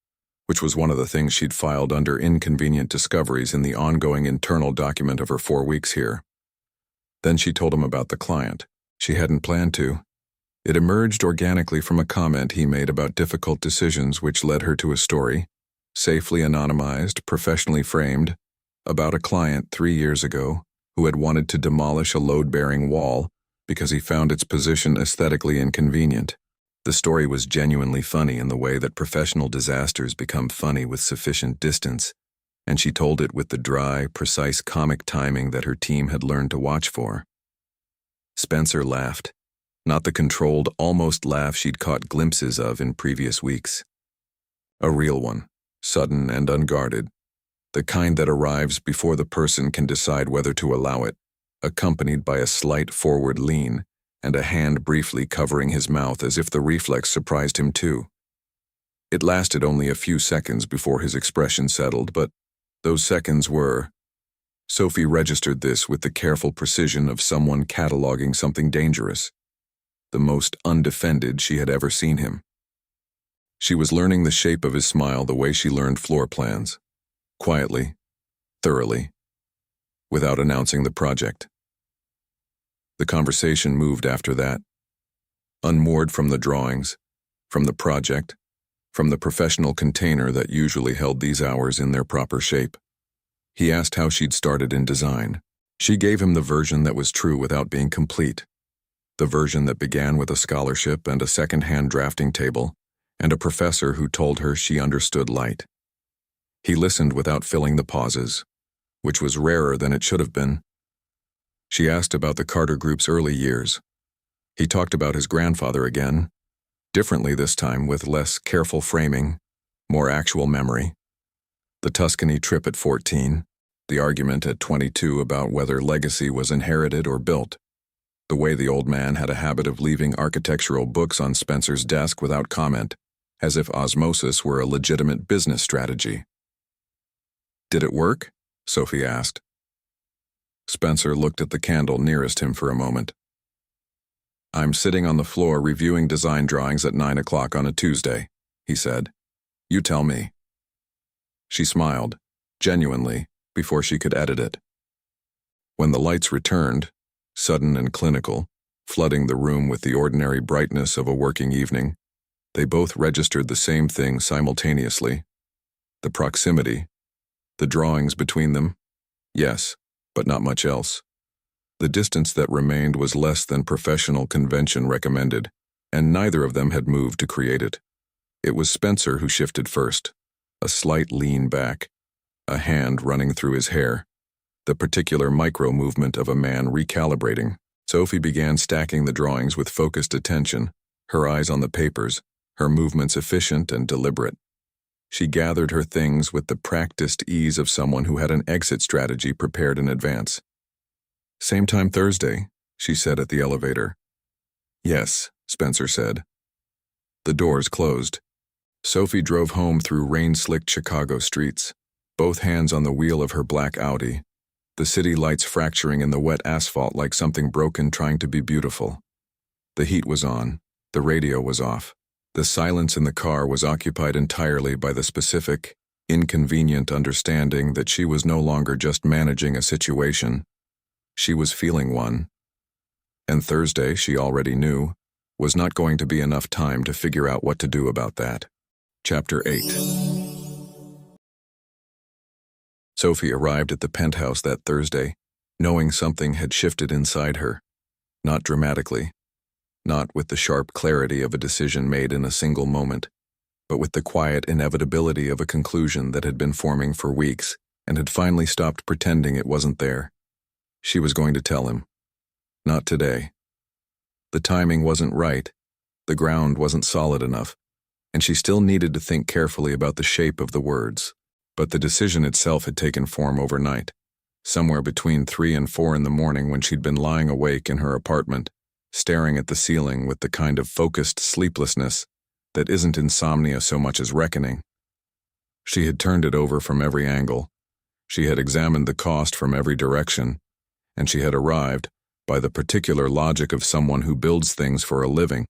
which was one of the things she'd filed under inconvenient discoveries in the ongoing internal document of her 4 weeks here. Then she told him about the client. She hadn't planned to. It emerged organically from a comment he made about difficult decisions, which led her to a story, safely anonymized, professionally framed, about a client 3 years ago who had wanted to demolish a load-bearing wall because he found its position aesthetically inconvenient. The story was genuinely funny in the way that professional disasters become funny with sufficient distance, and she told it with the dry, precise comic timing that her team had learned to watch for. Spencer laughed, not the controlled, almost laugh she'd caught glimpses of in previous weeks. A real one, sudden and unguarded, the kind that arrives before the person can decide whether to allow it, accompanied by a slight forward lean and a hand briefly covering his mouth as if the reflex surprised him too. It lasted only a few seconds before his expression settled, but those seconds were... Sophie registered this with the careful precision of someone cataloging something dangerous, the most undefended she had ever seen him. She was learning the shape of his smile the way she learned floor plans, quietly, thoroughly, without announcing the project. The conversation moved after that, unmoored from the drawings, from the project, from the professional container that usually held these hours in their proper shape. He asked how she'd started in design. She gave him the version that was true without being complete, the version that began with a scholarship and a second-hand drafting table, and a professor who told her she understood light. He listened without filling the pauses, which was rarer than it should have been. She asked about the Carter Group's early years. He talked about his grandfather again, differently this time with less careful framing, more actual memory. The Tuscany trip at 14, the argument at 22 about whether legacy was inherited or built, the way the old man had a habit of leaving architectural books on Spencer's desk without comment, as if osmosis were a legitimate business strategy. "Did it work?" Sophie asked. Spencer looked at the candle nearest him for a moment. "I'm sitting on the floor reviewing design drawings at 9 o'clock on a Tuesday," he said. "You tell me." She smiled, genuinely, before she could edit it. When the lights returned, sudden and clinical, flooding the room with the ordinary brightness of a working evening, they both registered the same thing simultaneously. The proximity, the drawings between them, yes, but not much else. The distance that remained was less than professional convention recommended, and neither of them had moved to create it. It was Spencer who shifted first, a slight lean back, a hand running through his hair, the particular micro-movement of a man recalibrating. Sophie began stacking the drawings with focused attention, her eyes on the papers, her movements efficient and deliberate. She gathered her things with the practiced ease of someone who had an exit strategy prepared in advance. "Same time Thursday," she said at the elevator. "Yes," Spencer said. The doors closed. Sophie drove home through rain-slicked Chicago streets, both hands on the wheel of her black Audi, the city lights fracturing in the wet asphalt like something broken trying to be beautiful. The heat was on, the radio was off. The silence in the car was occupied entirely by the specific, inconvenient understanding that she was no longer just managing a situation. She was feeling one. And Thursday, she already knew, was not going to be enough time to figure out what to do about that. Chapter 8. Sophie arrived at the penthouse that Thursday, knowing something had shifted inside her. Not dramatically, not with the sharp clarity of a decision made in a single moment, but with the quiet inevitability of a conclusion that had been forming for weeks and had finally stopped pretending it wasn't there. She was going to tell him. Not today. The timing wasn't right, the ground wasn't solid enough, and she still needed to think carefully about the shape of the words. But the decision itself had taken form overnight, somewhere between 3 and 4 in the morning when she'd been lying awake in her apartment, staring at the ceiling with the kind of focused sleeplessness that isn't insomnia so much as reckoning. She had turned it over from every angle. She had examined the cost from every direction, and she had arrived, by the particular logic of someone who builds things for a living,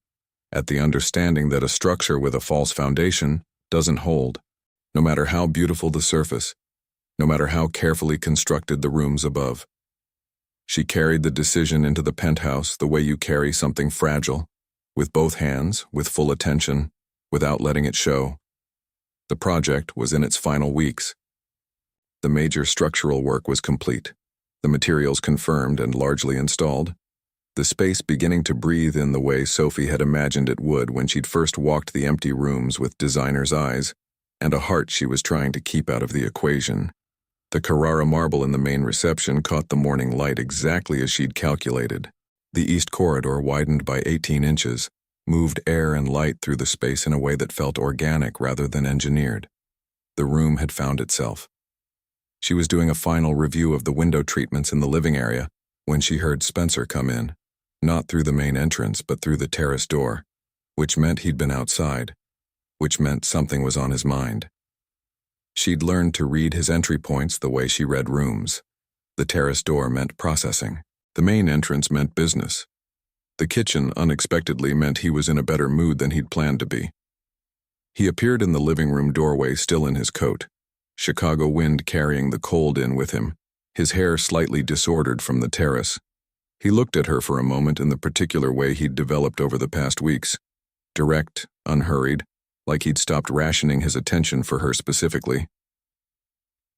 at the understanding that a structure with a false foundation doesn't hold, no matter how beautiful the surface, no matter how carefully constructed the rooms above. She carried the decision into the penthouse the way you carry something fragile, with both hands, with full attention, without letting it show. The project was in its final weeks. The major structural work was complete, the materials confirmed and largely installed, the space beginning to breathe in the way Sophie had imagined it would when she'd first walked the empty rooms with designer's eyes, and a heart she was trying to keep out of the equation. The Carrara marble in the main reception caught the morning light exactly as she'd calculated. The east corridor widened by 18 inches, moved air and light through the space in a way that felt organic rather than engineered. The room had found itself. She was doing a final review of the window treatments in the living area when she heard Spencer come in, not through the main entrance but through the terrace door, which meant he'd been outside, which meant something was on his mind. She'd learned to read his entry points the way she read rooms. The terrace door meant processing. The main entrance meant business. The kitchen unexpectedly meant he was in a better mood than he'd planned to be. He appeared in the living room doorway still in his coat, Chicago wind carrying the cold in with him, his hair slightly disordered from the terrace. He looked at her for a moment in the particular way he'd developed over the past weeks, direct, unhurried, like he'd stopped rationing his attention for her specifically.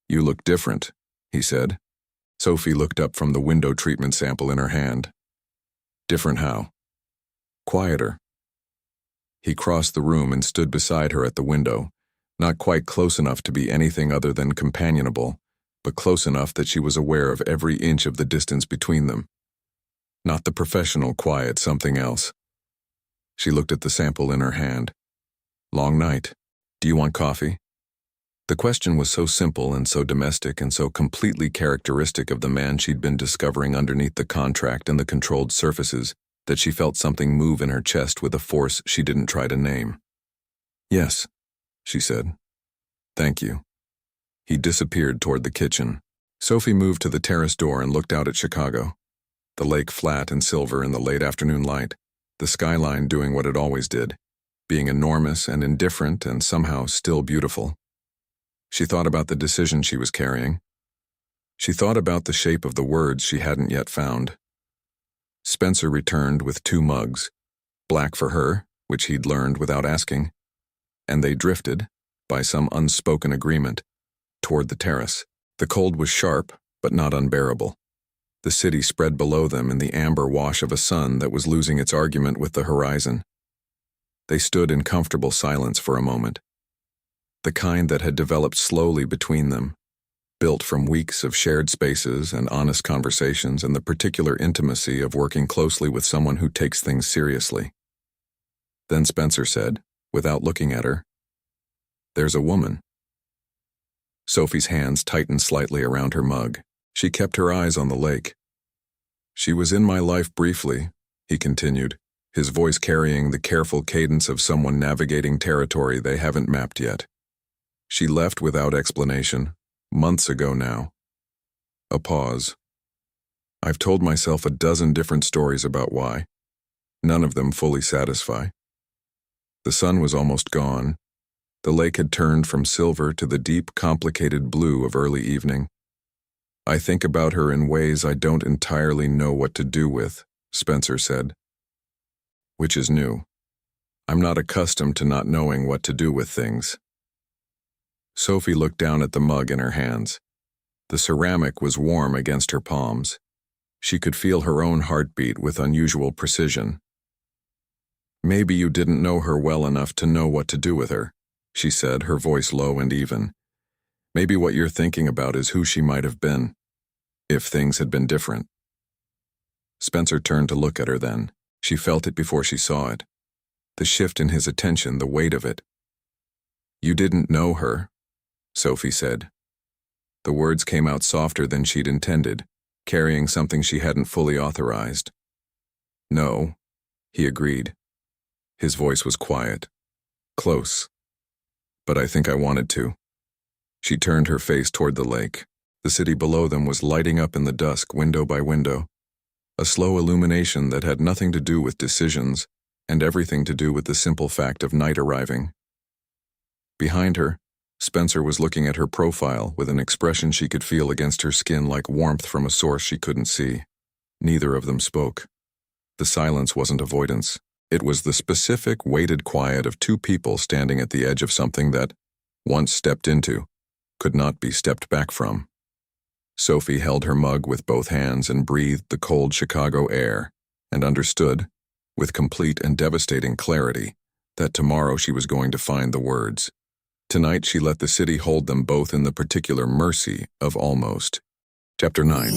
"You look different," he said. Sophie looked up from the window treatment sample in her hand. "Different how?" "Quieter." He crossed the room and stood beside her at the window, not quite close enough to be anything other than companionable, but close enough that she was aware of every inch of the distance between them. Not the professional quiet, something else. She looked at the sample in her hand. "Long night. Do you want coffee?" The question was so simple and so domestic and so completely characteristic of the man she'd been discovering underneath the contract and the controlled surfaces that she felt something move in her chest with a force she didn't try to name. "Yes," she said. "Thank you." He disappeared toward the kitchen. Sophie moved to the terrace door and looked out at Chicago. The lake flat and silver in the late afternoon light, the skyline doing what it always did, being enormous and indifferent and somehow still beautiful. She thought about the decision she was carrying. She thought about the shape of the words she hadn't yet found. Spencer returned with 2 mugs, black for her, which he'd learned without asking, and they drifted, by some unspoken agreement, toward the terrace. The cold was sharp, but not unbearable. The city spread below them in the amber wash of a sun that was losing its argument with the horizon. They stood in comfortable silence for a moment. The kind that had developed slowly between them, built from weeks of shared spaces and honest conversations and the particular intimacy of working closely with someone who takes things seriously. Then Spencer said, without looking at her, "There's a woman." Sophie's hands tightened slightly around her mug. She kept her eyes on the lake. "She was in my life briefly," he continued, his voice carrying the careful cadence of someone navigating territory they haven't mapped yet. "She left without explanation, months ago now." A pause. "I've told myself a dozen different stories about why. None of them fully satisfy." The sun was almost gone. The lake had turned from silver to the deep, complicated blue of early evening. "I think about her in ways I don't entirely know what to do with," Spencer said. "Which is new. I'm not accustomed to not knowing what to do with things." Sophie looked down at the mug in her hands. The ceramic was warm against her palms. She could feel her own heartbeat with unusual precision. "Maybe you didn't know her well enough to know what to do with her," she said, her voice low and even. "Maybe what you're thinking about is who she might have been, if things had been different." Spencer turned to look at her then. She felt it before she saw it. The shift in his attention, the weight of it. "You didn't know her," Sophie said. The words came out softer than she'd intended, carrying something she hadn't fully authorized. "No," he agreed. His voice was quiet, close. "But I think I wanted to." She turned her face toward the lake. The city below them was lighting up in the dusk, window by window. A slow illumination that had nothing to do with decisions and everything to do with the simple fact of night arriving. Behind her, Spencer was looking at her profile with an expression she could feel against her skin like warmth from a source she couldn't see. Neither of them spoke. The silence wasn't avoidance. It was the specific, weighted quiet of two people standing at the edge of something that, once stepped into, could not be stepped back from. Sophie held her mug with both hands and breathed the cold Chicago air, and understood, with complete and devastating clarity, that tomorrow she was going to find the words. Tonight she let the city hold them both in the particular mercy of almost. Chapter 9.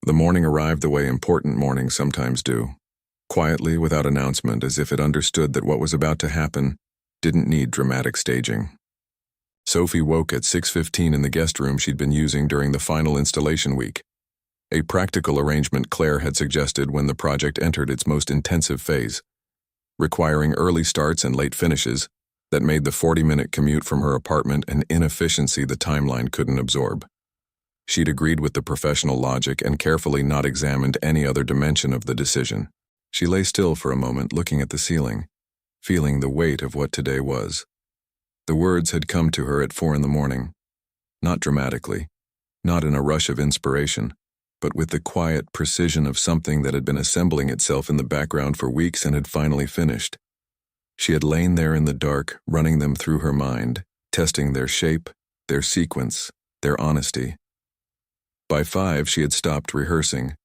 The morning arrived the way important mornings sometimes do, quietly without announcement, as if it understood that what was about to happen didn't need dramatic staging. Sophie woke at 6:15 in the guest room she'd been using during the final installation week, a practical arrangement Claire had suggested when the project entered its most intensive phase, requiring early starts and late finishes that made the 40-minute commute from her apartment an inefficiency the timeline couldn't absorb. She'd agreed with the professional logic and carefully not examined any other dimension of the decision. She lay still for a moment, looking at the ceiling, feeling the weight of what today was. The words had come to her at 4 a.m, not dramatically, not in a rush of inspiration, but with the quiet precision of something that had been assembling itself in the background for weeks and had finally finished. She had lain there in the dark, running them through her mind, testing their shape, their sequence, their honesty. By 5, she had stopped rehearsing.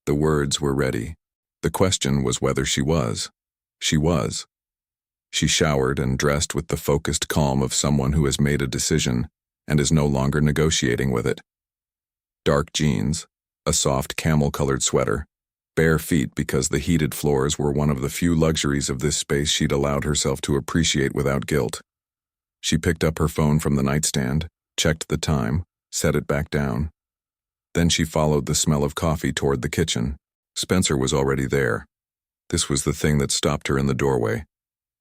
The words were ready. The question was whether she was. She was. She showered and dressed with the focused calm of someone who has made a decision and is no longer negotiating with it. Dark jeans, a soft camel-colored sweater, bare feet because the heated floors were one of the few luxuries of this space she'd allowed herself to appreciate without guilt. She picked up her phone from the nightstand, checked the time, set it back down. Then she followed the smell of coffee toward the kitchen. Spencer was already there. This was the thing that stopped her in the doorway.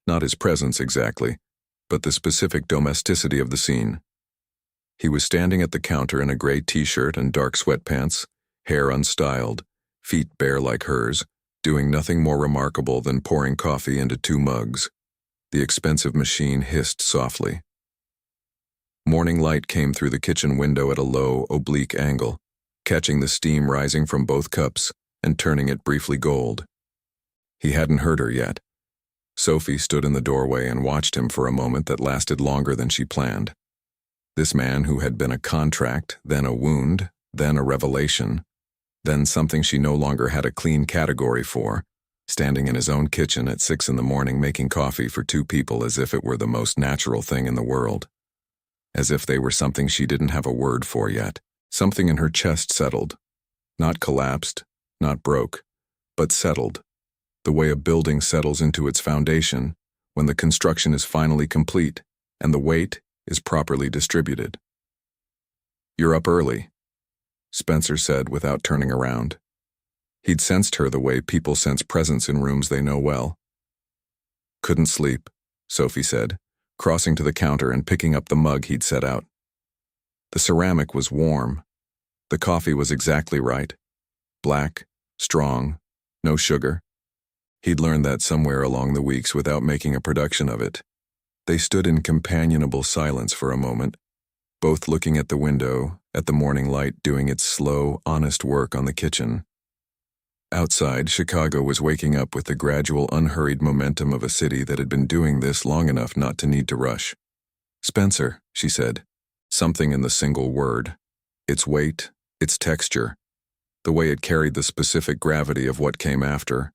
Not his presence exactly, but the specific domesticity of the scene. He was standing at the counter in a gray t-shirt and dark sweatpants, hair unstyled, feet bare like hers, doing nothing more remarkable than pouring coffee into 2 mugs. The expensive machine hissed softly. Morning light came through the kitchen window at a low, oblique angle, catching the steam rising from both cups and turning it briefly gold. He hadn't heard her yet. Sophie stood in the doorway and watched him for a moment that lasted longer than she planned. This man who had been a contract, then a wound, then a revelation, then something she no longer had a clean category for, standing in his own kitchen at 6 a.m. making coffee for 2 people as if it were the most natural thing in the world. As if they were something she didn't have a word for yet. Something in her chest settled. Not collapsed, not broke, but settled. The way a building settles into its foundation when the construction is finally complete and the weight is properly distributed. "You're up early," Spencer said without turning around. He'd sensed her the way people sense presence in rooms they know well. "Couldn't sleep," Sophie said, crossing to the counter and picking up the mug he'd set out. The ceramic was warm. The coffee was exactly right. Black, strong, no sugar. He'd learned that somewhere along the weeks without making a production of it. They stood in companionable silence for a moment, both looking at the window, at the morning light doing its slow, honest work on the kitchen. Outside, Chicago was waking up with the gradual, unhurried momentum of a city that had been doing this long enough not to need to rush. "Spencer," she said, something in the single word, its weight, its texture, the way it carried the specific gravity of what came after,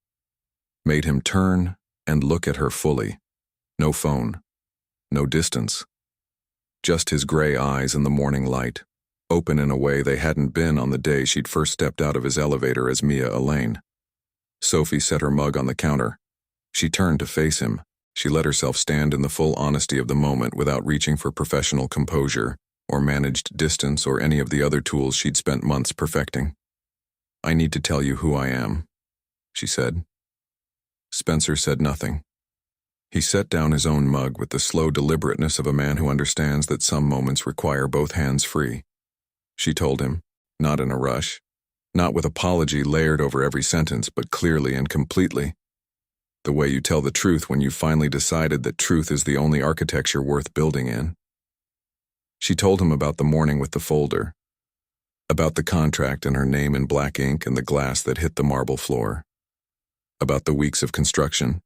made him turn and look at her fully. No phone, no distance. Just his gray eyes in the morning light, open in a way they hadn't been on the day she'd first stepped out of his elevator as Mia Elaine. Sophie set her mug on the counter. She turned to face him. She let herself stand in the full honesty of the moment without reaching for professional composure or managed distance or any of the other tools she'd spent months perfecting. "I need to tell you who I am," she said. Spencer said nothing. He set down his own mug with the slow deliberateness of a man who understands that some moments require both hands free. She told him, not in a rush, not with apology layered over every sentence, but clearly and completely. The way you tell the truth when you've finally decided that truth is the only architecture worth building in. She told him about the morning with the folder. About the contract and her name in black ink and the glass that hit the marble floor. About the weeks of construction.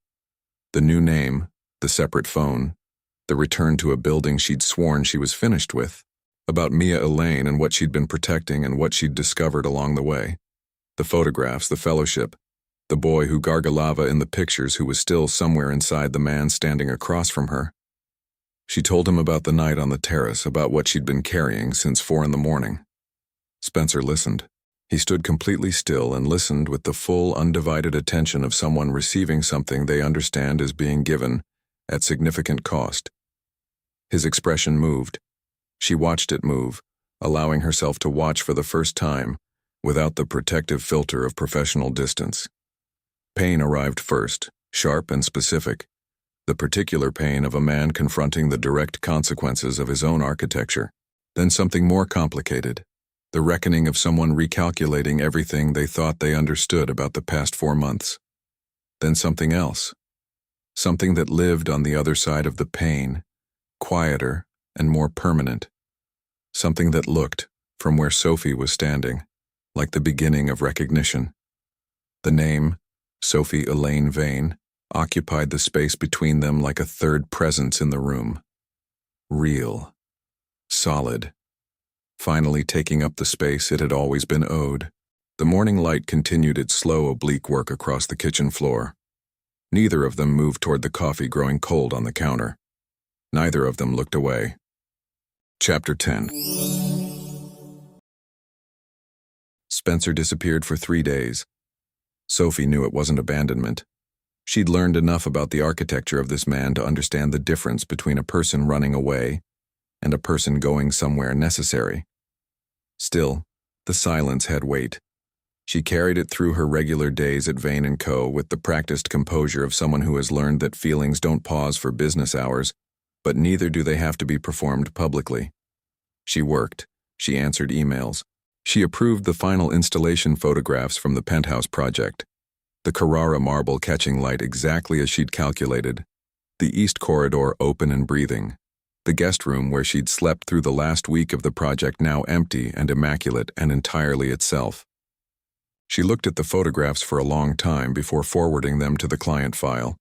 The new name, the separate phone, the return to a building she'd sworn she was finished with. About Mia Elaine and what she'd been protecting and what she'd discovered along the way. The photographs, the fellowship, the boy who gargalava in the pictures who was still somewhere inside the man standing across from her. She told him about the night on the terrace, about what she'd been carrying since 4 a.m. Spencer listened. He stood completely still and listened with the full, undivided attention of someone receiving something they understand is being given at significant cost. His expression moved. She watched it move, allowing herself to watch for the first time, without the protective filter of professional distance. Pain arrived first, sharp and specific. The particular pain of a man confronting the direct consequences of his own architecture. Then something more complicated. The reckoning of someone recalculating everything they thought they understood about the past 4 months. Then something else. Something that lived on the other side of the pain, quieter and more permanent. Something that looked, from where Sophie was standing, like the beginning of recognition. The name, Sophie Elaine Vane, occupied the space between them like a third presence in the room. Real. Solid. Finally taking up the space it had always been owed. The morning light continued its slow, oblique work across the kitchen floor. Neither of them moved toward the coffee growing cold on the counter. Neither of them looked away. Chapter 10. Spencer disappeared for 3 days. Sophie knew it wasn't abandonment. She'd learned enough about the architecture of this man to understand the difference between a person running away and a person going somewhere necessary. Still, the silence had weight. She carried it through her regular days at Vane & Co. with the practiced composure of someone who has learned that feelings don't pause for business hours, but neither do they have to be performed publicly. She worked. She answered emails. She approved the final installation photographs from the penthouse project. The Carrara marble catching light exactly as she'd calculated. The east corridor open and breathing. The guest room where she'd slept through the last week of the project now empty and immaculate and entirely itself. She looked at the photographs for a long time before forwarding them to the client file,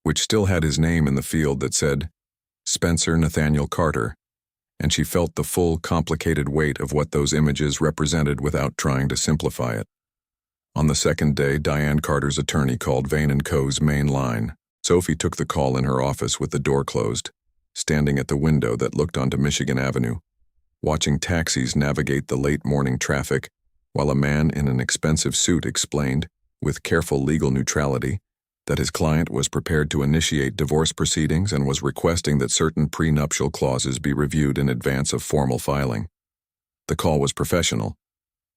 which still had his name in the field that said, Spencer Nathaniel Carter, and she felt the full, complicated weight of what those images represented without trying to simplify it. On the second day, Diane Carter's attorney called Vane & Co.'s main line. Sophie took the call in her office with the door closed, standing at the window that looked onto Michigan Avenue, watching taxis navigate the late morning traffic, while a man in an expensive suit explained, with careful legal neutrality, that his client was prepared to initiate divorce proceedings and was requesting that certain prenuptial clauses be reviewed in advance of formal filing. The call was professional.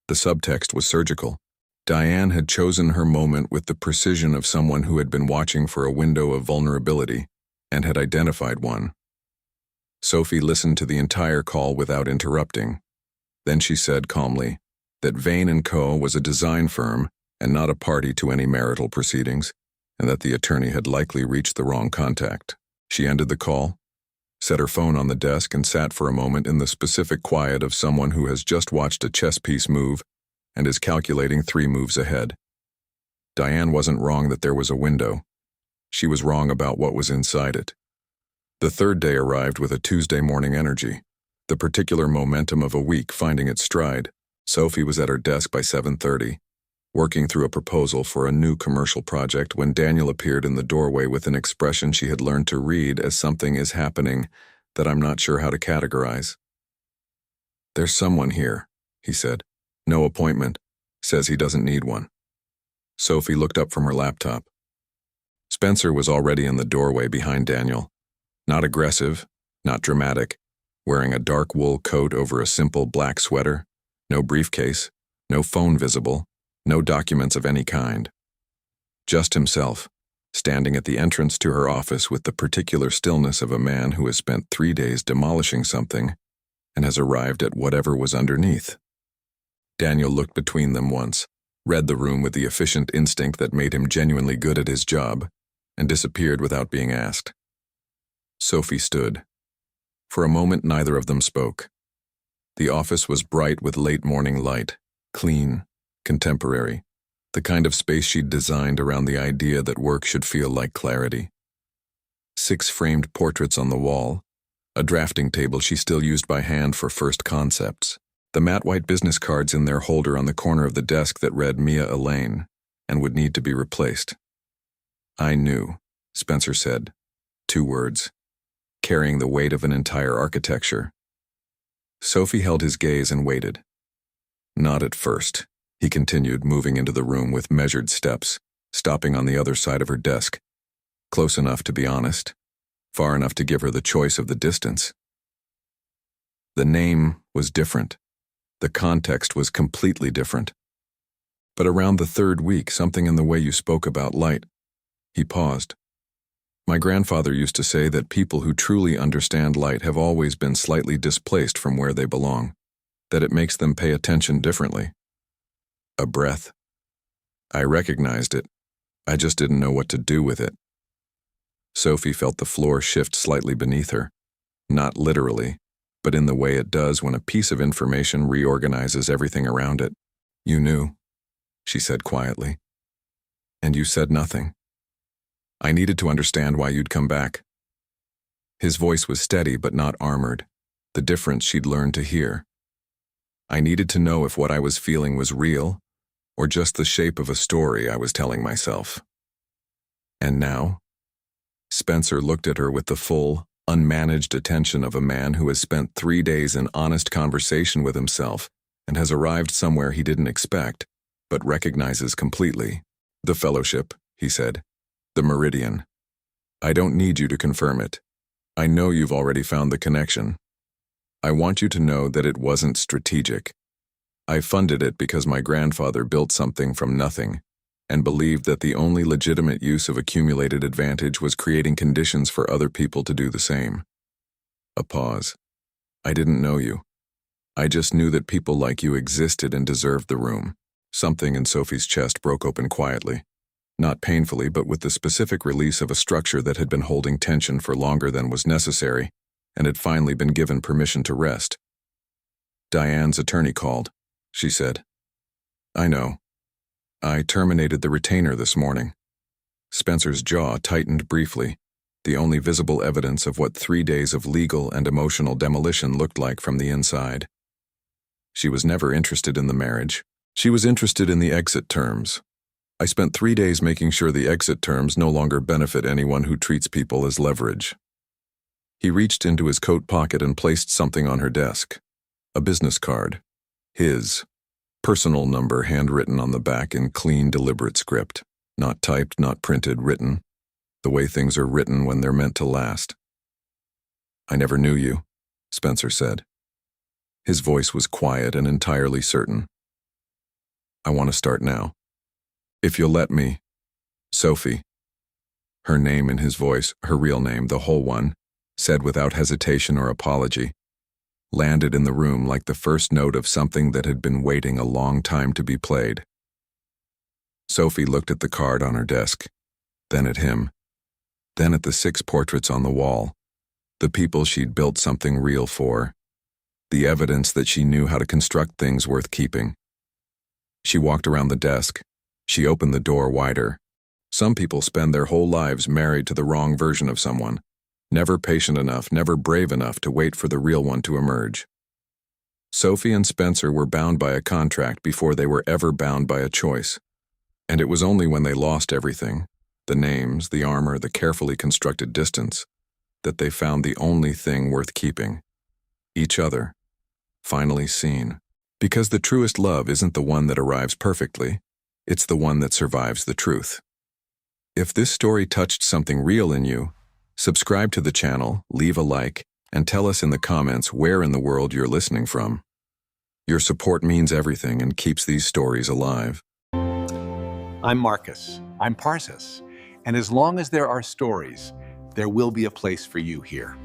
The subtext was surgical. Diane had chosen her moment with the precision of someone who had been watching for a window of vulnerability and had identified one. Sophie listened to the entire call without interrupting. Then she said calmly that Vane & Co. was a design firm and not a party to any marital proceedings, and that the attorney had likely reached the wrong contact. She ended the call, set her phone on the desk, and sat for a moment in the specific quiet of someone who has just watched a chess piece move and is calculating 3 moves ahead. Diane wasn't wrong that there was a window. She was wrong about what was inside it. The third day arrived with a Tuesday morning energy, the particular momentum of a week finding its stride. Sophie was at her desk by 7:30, working through a proposal for a new commercial project when Daniel appeared in the doorway with an expression she had learned to read as something is happening that I'm not sure how to categorize. There's someone here, he said. No appointment. Says he doesn't need one. Sophie looked up from her laptop. Spencer was already in the doorway behind Daniel. Not aggressive, not dramatic, wearing a dark wool coat over a simple black sweater, no briefcase, no phone visible, no documents of any kind. Just himself, standing at the entrance to her office with the particular stillness of a man who has spent 3 days demolishing something and has arrived at whatever was underneath. Daniel looked between them once, read the room with the efficient instinct that made him genuinely good at his job, and disappeared without being asked. Sophie stood. For a moment neither of them spoke. The office was bright with late morning light, clean, contemporary, the kind of space she'd designed around the idea that work should feel like clarity. 6 framed portraits on the wall, a drafting table she still used by hand for first concepts, the matte white business cards in their holder on the corner of the desk that read Mia Elaine and would need to be replaced. "I knew," Spencer said. 2 words, carrying the weight of an entire architecture. Sophie held his gaze and waited. "Not at first," he continued, moving into the room with measured steps, stopping on the other side of her desk. Close enough to be honest, far enough to give her the choice of the distance. The name was different. The context was completely different. But around the 3rd week, something in the way you spoke about light. He paused. "My grandfather used to say that people who truly understand light have always been slightly displaced from where they belong, that it makes them pay attention differently." A breath. "I recognized it. I just didn't know what to do with it." Sophie felt the floor shift slightly beneath her, not literally, but in the way it does when a piece of information reorganizes everything around it. "You knew," she said quietly. "And you said nothing. I needed to understand why you'd come back." His voice was steady but not armored, the difference she'd learned to hear. "I needed to know if what I was feeling was real, or just the shape of a story I was telling myself." "And now?" Spencer looked at her with the full, unmanaged attention of a man who has spent 3 days in honest conversation with himself and has arrived somewhere he didn't expect, but recognizes completely. "The fellowship," he said. "The meridian. I don't need you to confirm it. I know you've already found the connection. I want you to know that it wasn't strategic. I funded it because my grandfather built something from nothing and believed that the only legitimate use of accumulated advantage was creating conditions for other people to do the same." A pause. "I didn't know you. I just knew that people like you existed and deserved the room." Something in Sophie's chest broke open quietly. Not painfully, but with the specific release of a structure that had been holding tension for longer than was necessary and had finally been given permission to rest. "Diane's attorney called," she said. "I know. I terminated the retainer this morning." Spencer's jaw tightened briefly, the only visible evidence of what 3 days of legal and emotional demolition looked like from the inside. She was never interested in the marriage. She was interested in the exit terms. "I spent 3 days making sure the exit terms no longer benefit anyone who treats people as leverage." He reached into his coat pocket and placed something on her desk. A business card. His personal number handwritten on the back in clean, deliberate script. Not typed, not printed, written. The way things are written when they're meant to last. "I never knew you," Spencer said. His voice was quiet and entirely certain. "I want to start now. If you'll let me." "Sophie." Her name in his voice, her real name, the whole one, said without hesitation or apology, landed in the room like the first note of something that had been waiting a long time to be played. Sophie looked at the card on her desk, then at him, then at the 6 portraits on the wall, the people she'd built something real for, the evidence that she knew how to construct things worth keeping. She walked around the desk. She opened the door wider. Some people spend their whole lives married to the wrong version of someone, never patient enough, never brave enough to wait for the real one to emerge. Sophie and Spencer were bound by a contract before they were ever bound by a choice. And it was only when they lost everything, the names, the armor, the carefully constructed distance, that they found the only thing worth keeping. Each other. Finally seen. Because the truest love isn't the one that arrives perfectly. It's the one that survives the truth. If this story touched something real in you, subscribe to the channel, leave a like, and tell us in the comments where in the world you're listening from. Your support means everything and keeps these stories alive. I'm Marcus. I'm Parsis. And as long as there are stories, there will be a place for you here.